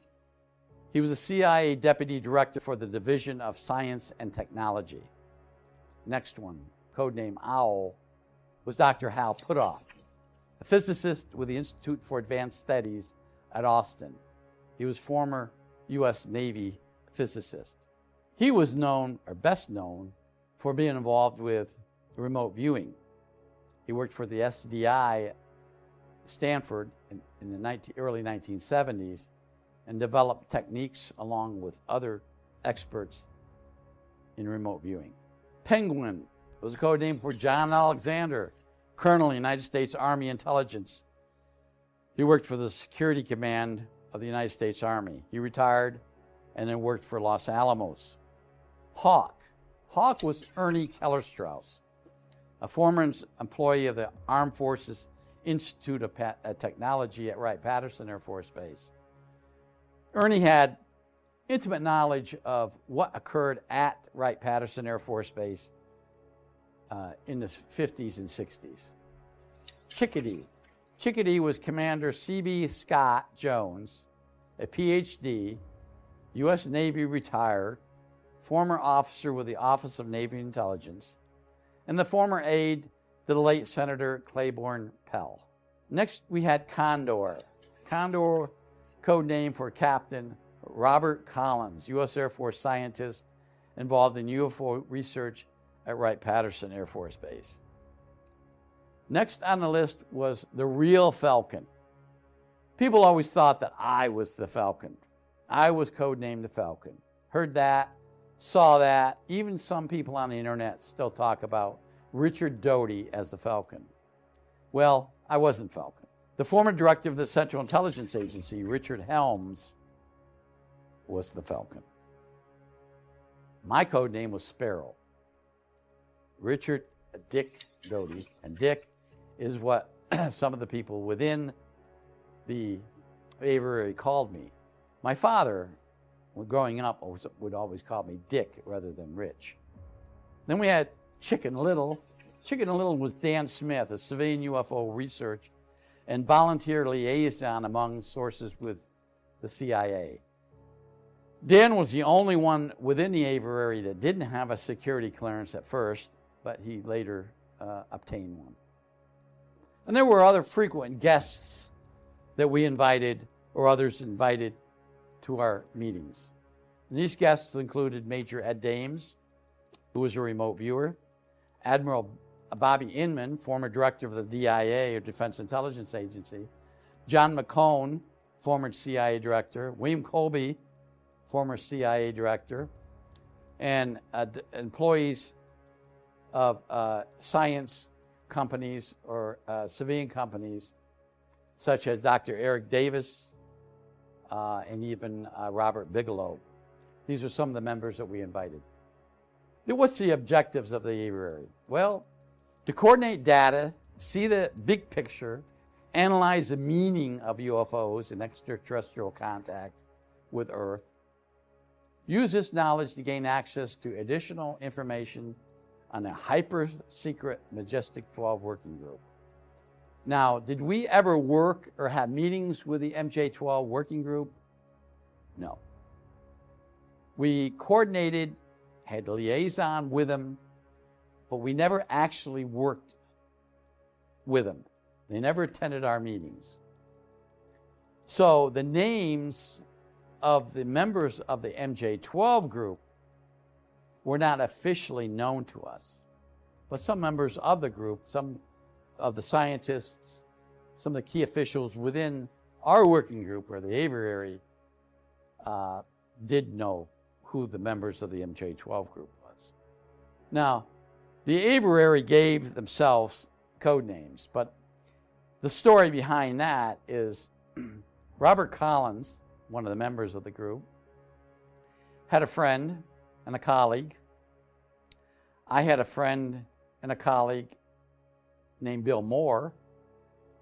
He was a CIA Deputy Director for the Division of Science and Technology. Next one, codename Owl, was Dr. Hal Puthoff, a physicist with the Institute for Advanced Studies at Austin. He was former U.S. Navy physicist. He was known, or best known, for being involved with remote viewing. He worked for the SDI at Stanford in the early 1970s and developed techniques along with other experts in remote viewing. Penguin was a code name for John Alexander, Colonel in the United States Army Intelligence. He worked for the Security Command of the United States Army. He retired and then worked for Los Alamos. Hawk. Hawk was Ernie Kellerstrauss, a former employee of the Armed Forces Institute of Technology at Wright-Patterson Air Force Base. Ernie had intimate knowledge of what occurred at Wright-Patterson Air Force Base in the 50s and 60s. Chickadee. Chickadee was Commander C.B. Scott Jones, a PhD, U.S. Navy retired, former officer with the Office of Navy Intelligence, and the former aide to the late Senator Claiborne Pell. Next, we had Condor. Condor, code name for Captain Robert Collins, U.S. Air Force scientist involved in UFO research at Wright-Patterson Air Force Base. Next on the list was the real Falcon. People always thought that I was the Falcon. I was codenamed the Falcon. Heard that, saw that. Even some people on the internet still talk about Richard Doty as the Falcon. Well, I wasn't Falcon. The former director of the Central Intelligence Agency, Richard Helms, was the Falcon. My code name was Sparrow. Richard Dick Doty, and Dick is what some of the people within the aviary called me. My father, growing up, would always call me Dick rather than Rich. Then we had Chicken Little. Chicken Little was Dan Smith, a civilian UFO research and volunteer liaison among sources with the CIA. Dan was the only one within the aviary that didn't have a security clearance at first, but he later obtained one. And there were other frequent guests that we invited, or others invited, to our meetings. And these guests included Major Ed Dames, who was a remote viewer, Admiral Bobby Inman, former director of the DIA, or Defense Intelligence Agency, John McCone, former CIA director, William Colby, former CIA director, and employees of science companies or civilian companies, such as Dr. Eric Davis and even Robert Bigelow. These are some of the members that we invited. Now, what's the objectives of the aviary? Well, to coordinate data, see the big picture, analyze the meaning of UFOs and extraterrestrial contact with Earth, use this knowledge to gain access to additional information on a hyper-secret Majestic 12 working group. Now, did we ever work or have meetings with the MJ-12 working group? No. We coordinated, had liaison with them, but we never actually worked with them. They never attended our meetings. So the names of the members of the MJ-12 group were not officially known to us, but some members of the group, some of the scientists, some of the key officials within our working group, or the aviary, did know who the members of the MJ-12 group was. Now, the aviary gave themselves code names, but the story behind that is Robert Collins, one of the members of the group, had a friend and a colleague. I had a friend and a colleague named Bill Moore,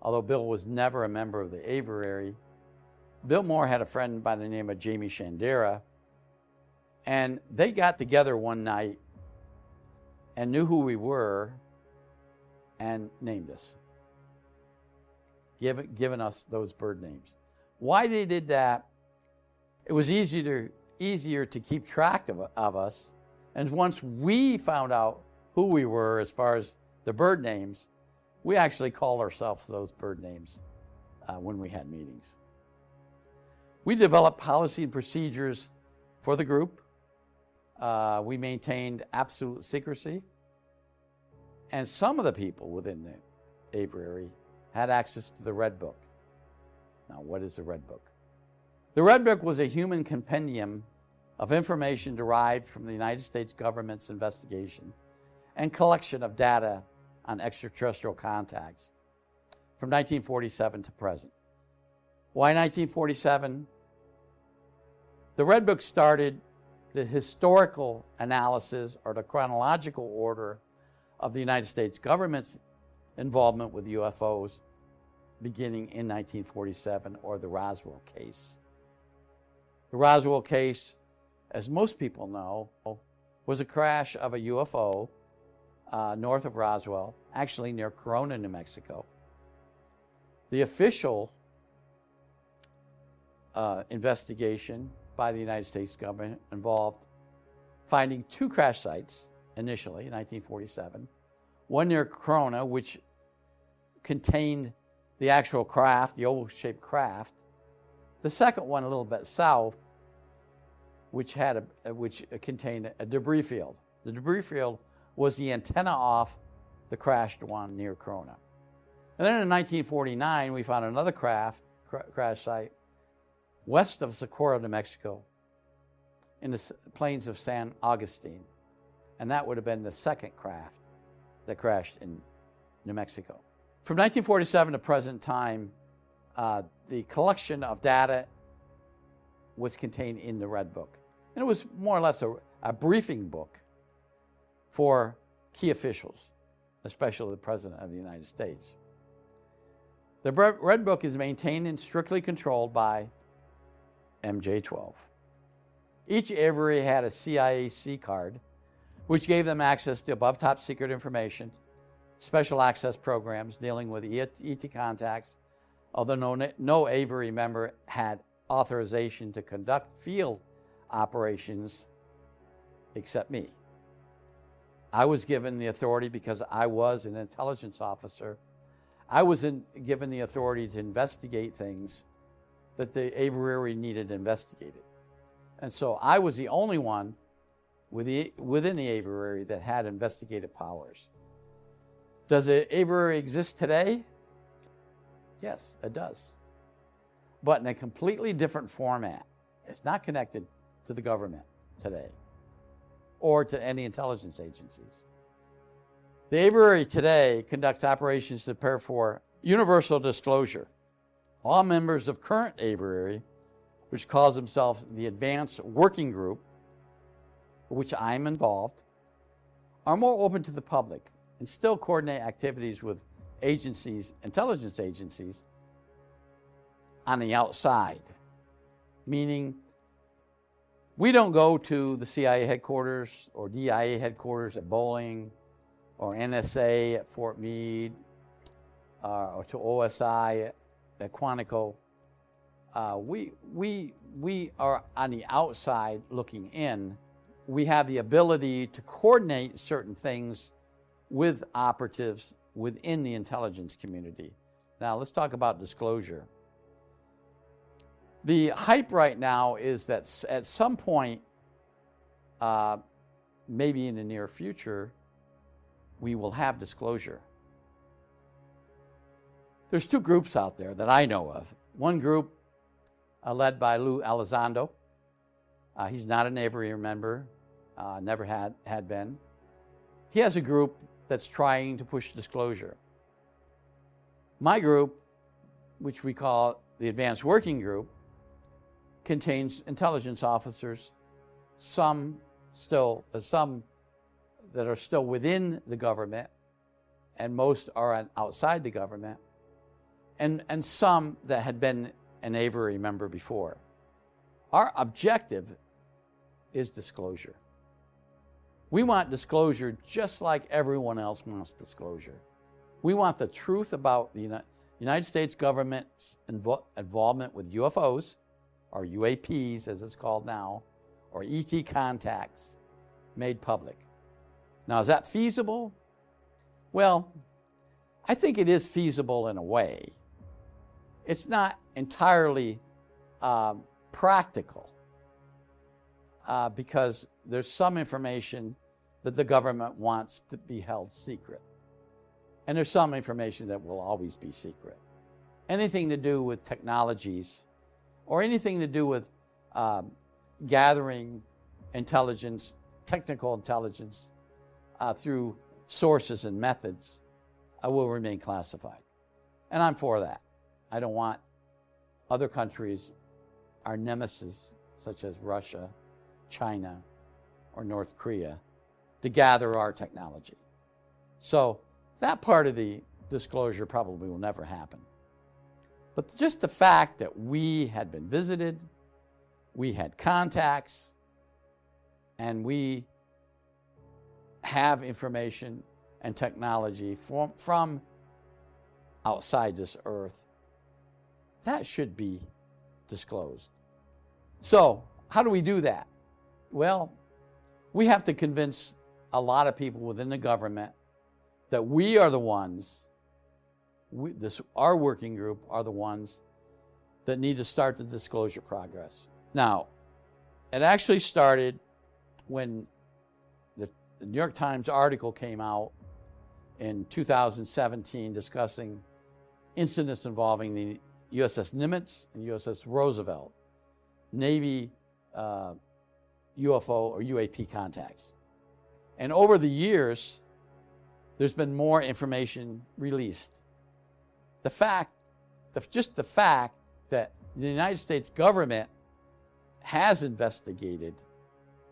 although Bill was never a member of the aviary. Bill Moore had a friend by the name of Jamie Shandera, and they got together one night and knew who we were and named us, given us those bird names. Why they did that, it was easier to keep track of us, and once we found out who we were as far as the bird names, we actually called ourselves those bird names when we had meetings. We developed policy and procedures for the group. We maintained absolute secrecy, and some of the people within the aviary had access to the Red Book. Now, what is the Red Book? The Red Book was a human compendium of information derived from the United States government's investigation and collection of data on extraterrestrial contacts from 1947 to present. Why 1947? The Red Book started the historical analysis, or the chronological order, of the United States government's involvement with UFOs beginning in 1947, or the Roswell case. The Roswell case, as most people know, was a crash of a UFO north of Roswell, actually near Corona, New Mexico. The official investigation by the United States government involved finding two crash sites initially in 1947, one near Corona, which contained the actual craft, the oval-shaped craft. The second one a little bit south, which contained a debris field. The debris field was the antenna off the crashed one near Corona. And then in 1949, we found another crash site west of Socorro, New Mexico, in the plains of San Agustin. And that would have been the second craft that crashed in New Mexico. From 1947 to present time, the collection of data was contained in the Red Book. And it was more or less a briefing book for key officials, especially the President of the United States. The Red Book is maintained and strictly controlled by MJ-12. Each aviary had a CIA C card, which gave them access to above top secret information, special access programs dealing with ET contacts, although no aviary member had authorization to conduct field operations except me. I was given the authority because I was an intelligence officer. I was given the authority to investigate things that the aviary needed investigated. And so I was the only one within the aviary that had investigative powers. Does an aviary exist today? Yes, it does. But in a completely different format. It's not connected to the government today or to any intelligence agencies. The aviary today conducts operations to prepare for universal disclosure. All members of current aviary, which calls themselves the Advanced Working Group, which I'm involved, are more open to the public and still coordinate activities with agencies, intelligence agencies, on the outside. Meaning, we don't go to the CIA headquarters or DIA headquarters at Bowling or NSA at Fort Meade or to OSI at Quantico. We are on the outside looking in. We have the ability to coordinate certain things with operatives within the intelligence community. Now let's talk about disclosure. The hype right now is that at some point, maybe in the near future, we will have disclosure. There's two groups out there that I know of. One group led by Lou Elizondo. He's not an aviary member, never had been. He has a group that's trying to push disclosure. My group, which we call the Advanced Working Group, contains intelligence officers, some that are still within the government, and most are outside the government, and some that had been an aviary member before. Our objective is disclosure. We want disclosure just like everyone else wants disclosure. We want the truth about the United States government's involvement with UFOs, or UAPs as it's called now, or ET contacts made public. Now, is that feasible? Well, I think it is feasible in a way. It's not entirely practical because there's some information that the government wants to be held secret. And there's some information that will always be secret. Anything to do with technologies or anything to do with gathering intelligence, technical intelligence through sources and methods will remain classified. And I'm for that. I don't want other countries, our nemesis, such as Russia, China, or North Korea, to gather our technology. So that part of the disclosure probably will never happen. But just the fact that we had been visited, we had contacts, and we have information and technology from outside this earth, that should be disclosed. So how do we do that? Well, we have to convince a lot of people within the government that we are the ones, our working group are the ones that need to start the disclosure progress. Now, it actually started when the New York Times article came out in 2017 discussing incidents involving the USS Nimitz and USS Roosevelt, Navy UFO or UAP contacts. And over the years, there's been more information released. Just the fact that the United States government has investigated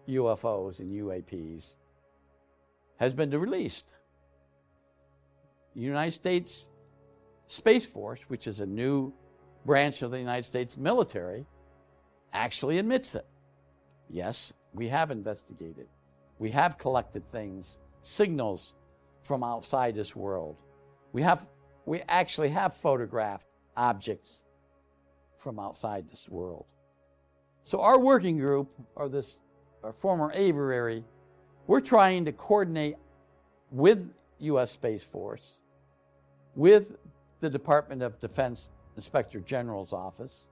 UFOs and UAPs has been released. The United States Space Force, which is a new branch of the United States military, actually admits it. Yes, we have investigated. We have collected things, signals from outside this world. We actually have photographed objects from outside this world. So our working group, or our former aviary, we're trying to coordinate with U.S. Space Force, with the Department of Defense Inspector General's office,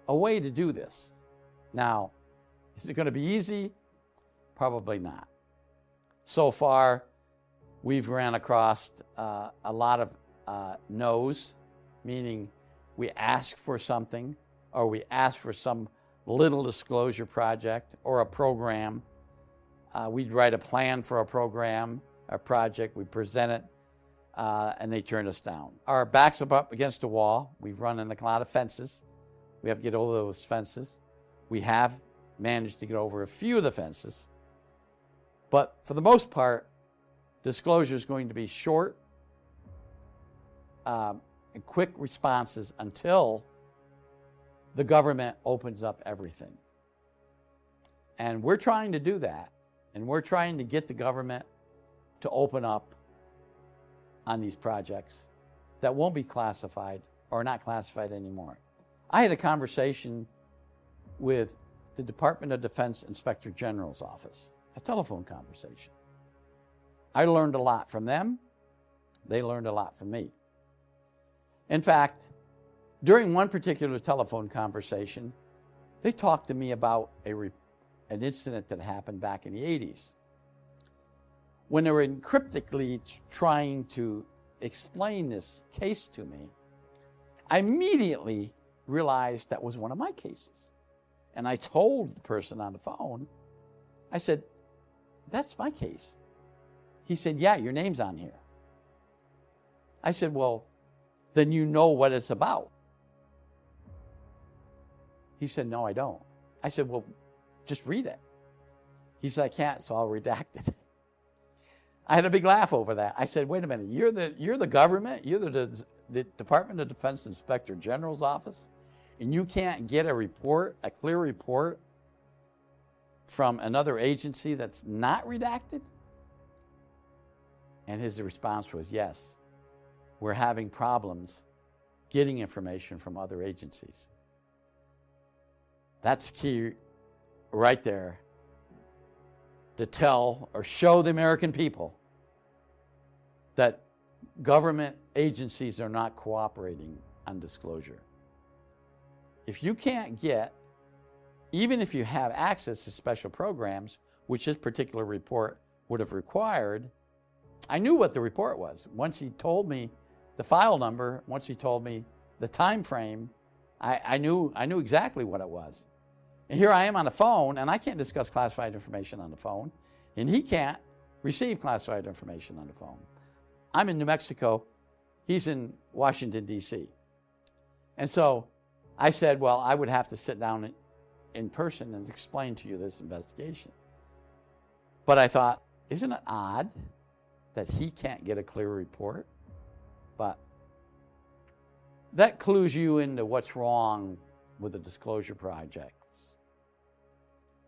a way to do this. Now, is it going to be easy? Probably not. So far, We've ran across a lot of no's, meaning we ask for something, or we ask for some little disclosure project or a program. We'd write a plan for a program, a project, we present it, and they turn us down. Our backs are up against a wall. We've run in a lot of fences. We have to get over those fences. We have managed to get over a few of the fences. But for the most part, disclosure is going to be short and quick responses until the government opens up everything. And we're trying to do that. And we're trying to get the government to open up on these projects that won't be classified or not classified anymore. I had a conversation with the Department of Defense Inspector General's office, a telephone conversation. I learned a lot from them. They learned a lot from me. In fact, during one particular telephone conversation, they talked to me about an incident that happened back in the 80s. When they were cryptically trying to explain this case to me, I immediately realized that was one of my cases. And I told the person on the phone, I said, "That's my case." He said, "Yeah, your name's on here." I said, "Well, then you know what it's about." He said, "No, I don't." I said, "Well, just read it." He said, "I can't, so I'll redact it." I had a big laugh over that. I said, "Wait a minute, you're the government, you're the Department of Defense Inspector General's office, and you can't get a report, a clear report from another agency that's not redacted?" And his response was, "Yes, we're having problems getting information from other agencies." That's key right there to tell or show the American people that government agencies are not cooperating on disclosure. If you can't get, even if you have access to special programs, which this particular report would have required, I knew what the report was. Once he told me the file number, once he told me the time frame, I knew exactly what it was. And here I am on the phone, and I can't discuss classified information on the phone, and he can't receive classified information on the phone. I'm in New Mexico, he's in Washington, D.C. And so I said, well, I would have to sit down in person and explain to you this investigation. But I thought, isn't it odd that he can't get a clear report? But that clues you into what's wrong with the disclosure projects.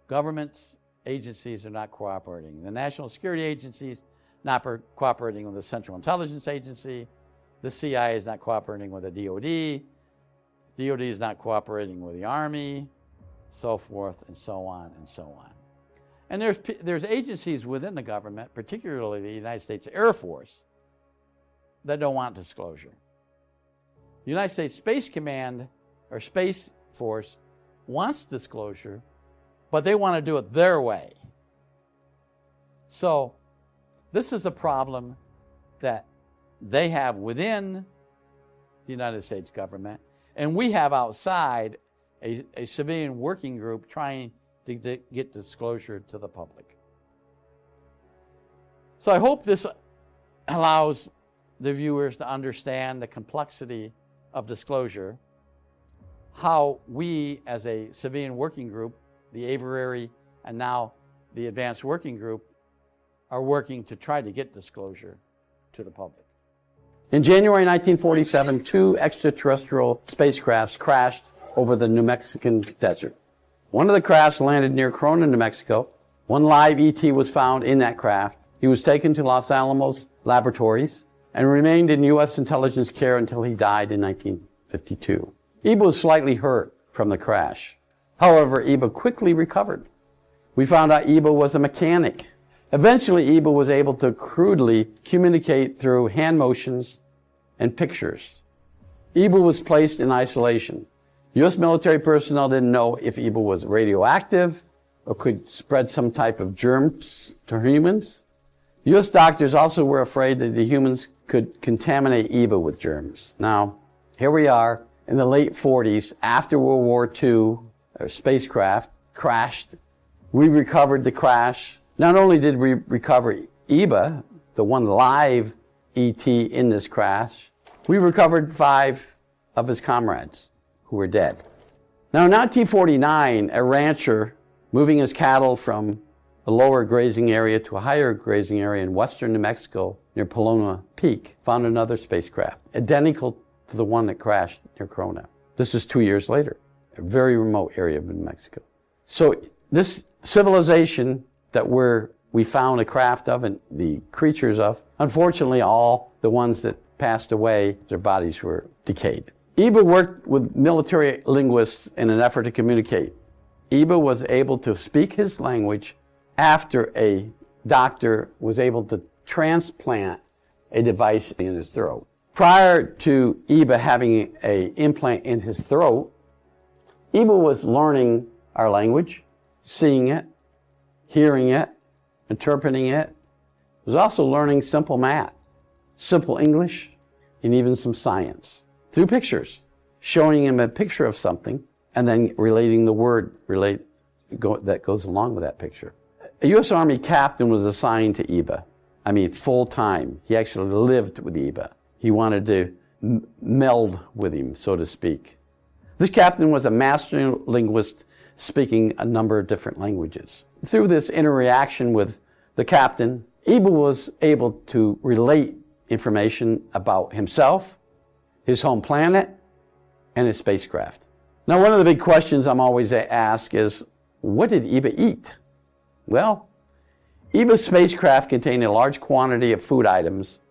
Governments, agencies are not cooperating. The national security agencies not cooperating with the Central Intelligence Agency. The CIA is not cooperating with the DOD. DOD is not cooperating with the Army, so forth and so on and so on. And there's agencies within the government, particularly the United States Air Force, that don't want disclosure. The United States Space Command or Space Force wants disclosure, but they want to do it their way. So this is a problem that they have within the United States government, and we have outside a civilian working group trying to get disclosure to the public. So I hope this allows the viewers to understand the complexity of disclosure, how we as a civilian working group, the Aviary and now the Advanced Working Group, are working to try to get disclosure to the public. In January 1947, 2 extraterrestrial spacecrafts crashed over the New Mexican desert. One of the crafts landed near Corona, New Mexico. One live ET was found in that craft. He was taken to Los Alamos laboratories and remained in U.S. intelligence care until he died in 1952. Iba was slightly hurt from the crash. However, Iba quickly recovered. We found out Iba was a mechanic. Eventually, Iba was able to crudely communicate through hand motions and pictures. Iba was placed in isolation. U.S. military personnel didn't know if Iba was radioactive or could spread some type of germs to humans. U.S. doctors also were afraid that the humans could contaminate EBA with germs. Now, here we are in the late 40s, after World War II, our spacecraft crashed. We recovered the crash. Not only did we recover EBA, the one live ET in this crash, we recovered 5 of his comrades who were dead. Now, in 1949, a rancher moving his cattle from a lower grazing area to a higher grazing area in western New Mexico near Paloma Peak found another spacecraft, identical to the one that crashed near Corona. This is 2 years later, a very remote area of New Mexico. So this civilization that we found a craft of and the creatures of, unfortunately all the ones that passed away, their bodies were decayed. EBA worked with military linguists in an effort to communicate. EBA was able to speak his language after a doctor was able to transplant a device in his throat. Prior to EBA having an implant in his throat, EBA was learning our language, seeing it, hearing it, interpreting it. He was also learning simple math, simple English, and even some science through pictures, showing him a picture of something and then relating the word that goes along with that picture. A U.S. Army captain was assigned to EBA. I mean, full time. He actually lived with EBA. He wanted to meld with him, so to speak. This captain was a master linguist speaking a number of different languages. Through this interaction with the captain, EBA was able to relate information about himself, his home planet, and his spacecraft. Now, one of the big questions I'm always asked is, what did EBA eat? Well, EBA's spacecraft contained a large quantity of food items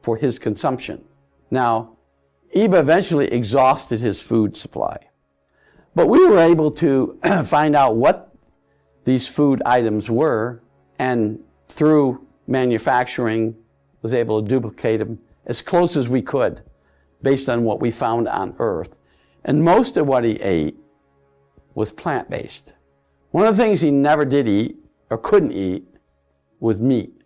for his consumption. Now, EBA eventually exhausted his food supply. But we were able to find out what these food items were, and through manufacturing was able to duplicate them as close as we could based on what we found on Earth. And most of what he ate was plant-based. One of the things he never did eat or couldn't eat was meat.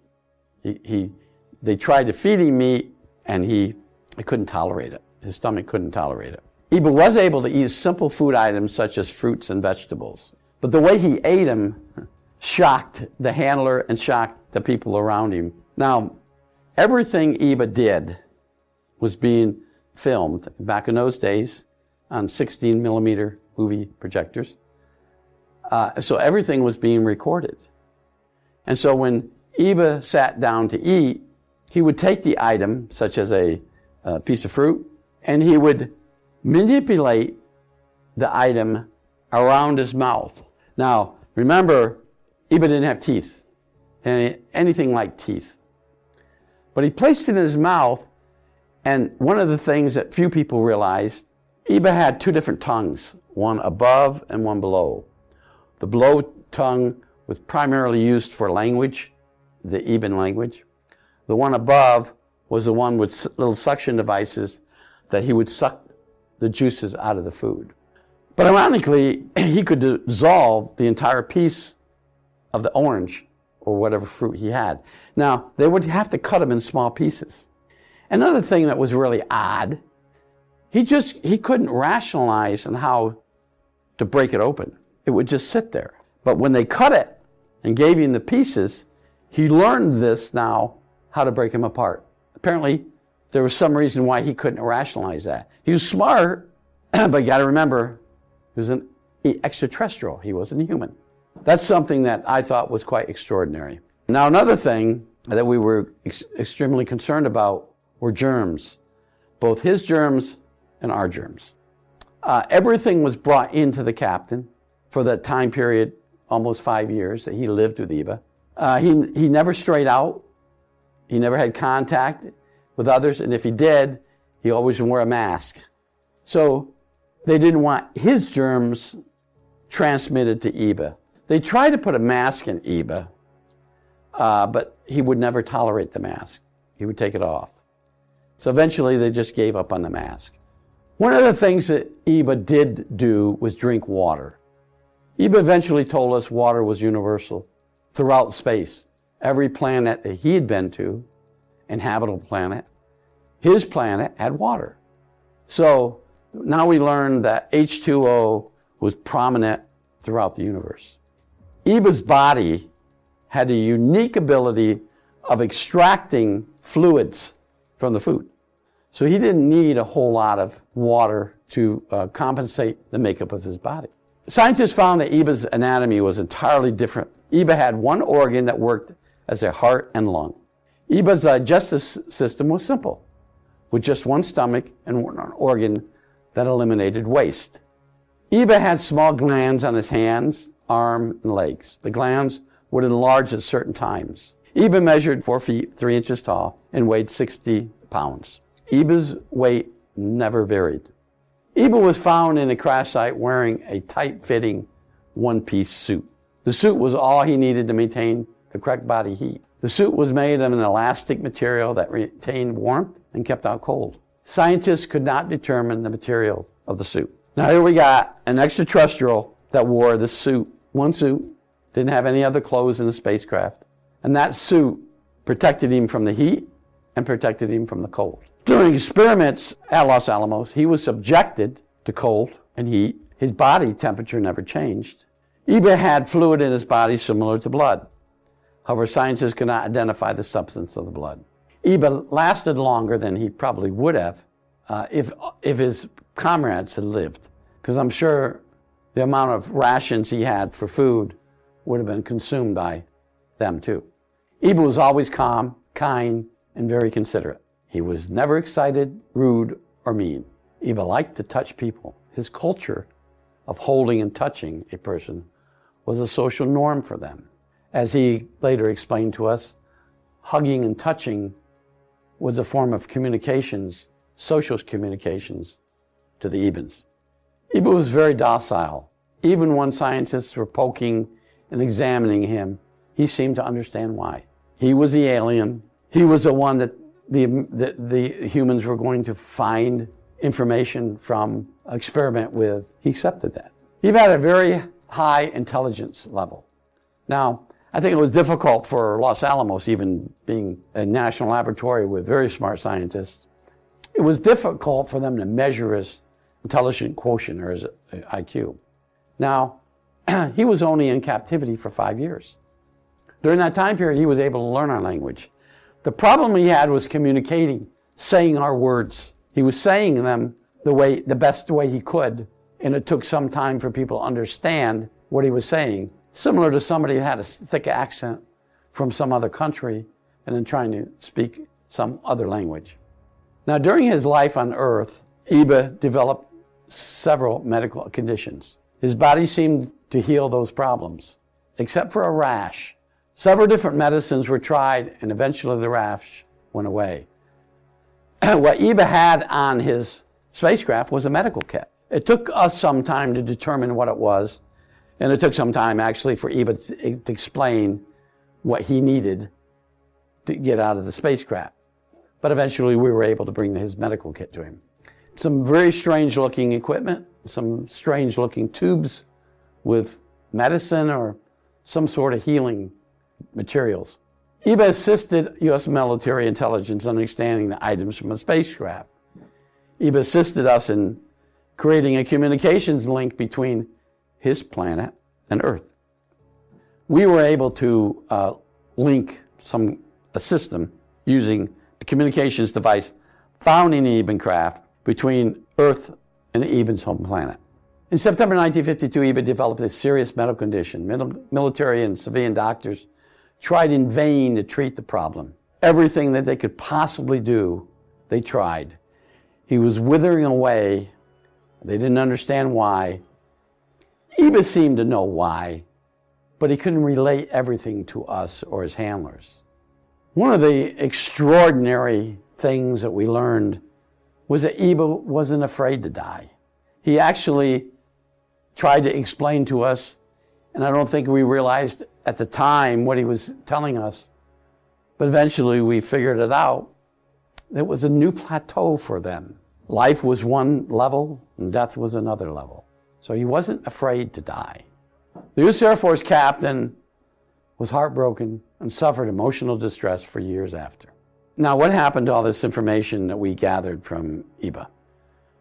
They tried to feed him meat and he couldn't tolerate it. His stomach couldn't tolerate it. EBA was able to eat simple food items such as fruits and vegetables. But the way he ate them shocked the handler and shocked the people around him. Now, everything EBA did was being filmed back in those days on 16 millimeter movie projectors. So everything was being recorded. And so when EBA sat down to eat, he would take the item, such as a piece of fruit, and he would manipulate the item around his mouth. Now, remember, EBA didn't have teeth, anything like teeth. But he placed it in his mouth, and one of the things that few people realized, EBA had 2 different tongues, one above and one below. The below tongue was primarily used for language, the EBA language. The one above was the one with little suction devices that he would suck the juices out of the food. But ironically, he could dissolve the entire piece of the orange or whatever fruit he had. Now, they would have to cut them in small pieces. Another thing that was really odd, he couldn't rationalize on how to break it open. It would just sit there. But when they cut it and gave him the pieces, he learned this now, how to break them apart. Apparently, there was some reason why he couldn't rationalize that. He was smart, but you got to remember, he was an extraterrestrial. He wasn't a human. That's something that I thought was quite extraordinary. Now, another thing that we were extremely concerned about were germs, both his germs and our germs. Everything was brought into the captain for that time period, almost 5 years that he lived with EBA. He never strayed out. He never had contact with others, and if he did, he always wore a mask. So they didn't want his germs transmitted to EBA. They tried to put a mask in EBA, but he would never tolerate the mask. He would take it off. So eventually they just gave up on the mask. One of the things that EBA did do was drink water. EBA eventually told us water was universal throughout space. every planet that he had been to, inhabitable planet, his planet had water. So now we learned that H2O was prominent throughout the universe. Iba's body had a unique ability of extracting fluids from the food. So he didn't need a whole lot of water to compensate the makeup of his body. Scientists found that Iba's anatomy was entirely different. Iba had one organ that worked as a heart and lung. Iba's digestive system was simple, with just one stomach and one organ that eliminated waste. Iba had small glands on his hands, arm, and legs. The glands would enlarge at certain times. Iba measured 4 feet, 3 inches tall, and weighed 60 pounds. Iba's weight never varied. Iba was found in a crash site wearing a tight-fitting one-piece suit. The suit was all he needed to maintain the correct body heat. The suit was made of an elastic material that retained warmth and kept out cold. Scientists could not determine the material of the suit. Now here we got an extraterrestrial that wore this suit, one suit, didn't have any other clothes in the spacecraft, and that suit protected him from the heat and protected him from the cold. During experiments at Los Alamos, he was subjected to cold and heat. His body temperature never changed. Iba had fluid in his body similar to blood. However, scientists could not identify the substance of the blood. Iba lasted longer than he probably would have if his comrades had lived, because I'm sure the amount of rations he had for food would have been consumed by them too. Iba was always calm, kind, and very considerate. He was never excited, rude, or mean. Iba liked to touch people. His culture of holding and touching a person was a social norm for them. As he later explained to us, hugging and touching was a form of communications, social communications, to the Ibans. Iba was very docile. Even when scientists were poking and examining him, he seemed to understand why. He was the alien. He was the one that the humans were going to find information from, experiment with. He accepted that. He had a very high intelligence level. Now, I think it was difficult for Los Alamos, even being a national laboratory with very smart scientists, it was difficult for them to measure his intelligence quotient or his IQ. Now, he was only in captivity for 5 years. During that time period, he was able to learn our language. The problem he had was communicating, saying our words. He was saying them the best way he could, and it took some time for people to understand what he was saying, similar to somebody who had a thick accent from some other country and then trying to speak some other language. Now, during his life on Earth, Iba developed several medical conditions. His body seemed to heal those problems, except for a rash. Several different medicines were tried, and eventually the rash went away. What Iba had on his spacecraft was a medical kit. It took us some time to determine what it was, and it took some time actually for Iba to explain what he needed to get out of the spacecraft. But eventually we were able to bring his medical kit to him. Some very strange looking equipment, some strange looking tubes with medicine or some sort of healing materials. Iba assisted U.S. military intelligence in understanding the items from a spacecraft. Iba assisted us in creating a communications link between his planet and Earth. We were able to link a system using the communications device found in the Iban craft between Earth and Iban's home planet. In September 1952, Iba developed a serious medical condition. Military and civilian doctors tried in vain to treat the problem. Everything that they could possibly do, they tried. He was withering away. They didn't understand why. Iba seemed to know why, but he couldn't relate everything to us or his handlers. One of the extraordinary things that we learned was that Iba wasn't afraid to die. He actually tried to explain to us, and I don't think we realized at the time what he was telling us, but eventually we figured it out. It was a new plateau for them. Life was one level and death was another level. So he wasn't afraid to die. The U.S. Air Force captain was heartbroken and suffered emotional distress for years after. Now, what happened to all this information that we gathered from EBA? It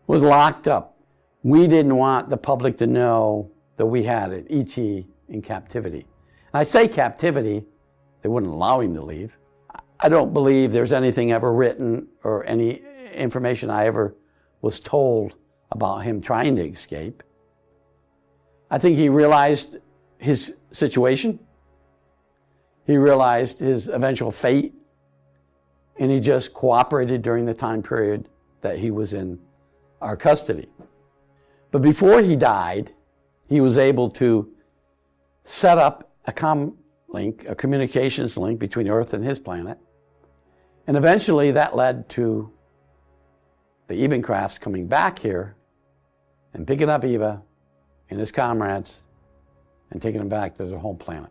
was locked up. We didn't want the public to know that we had an ET in captivity. And I say captivity, they wouldn't allow him to leave. I don't believe there's anything ever written or any information I ever was told about him trying to escape. I think he realized his situation. He realized his eventual fate, and he just cooperated during the time period that he was in our custody. But before he died, he was able to set up a communications link between Earth and his planet. And eventually that led to the EBA crafts coming back here and picking up EBA and his comrades and taking them back to their home planet.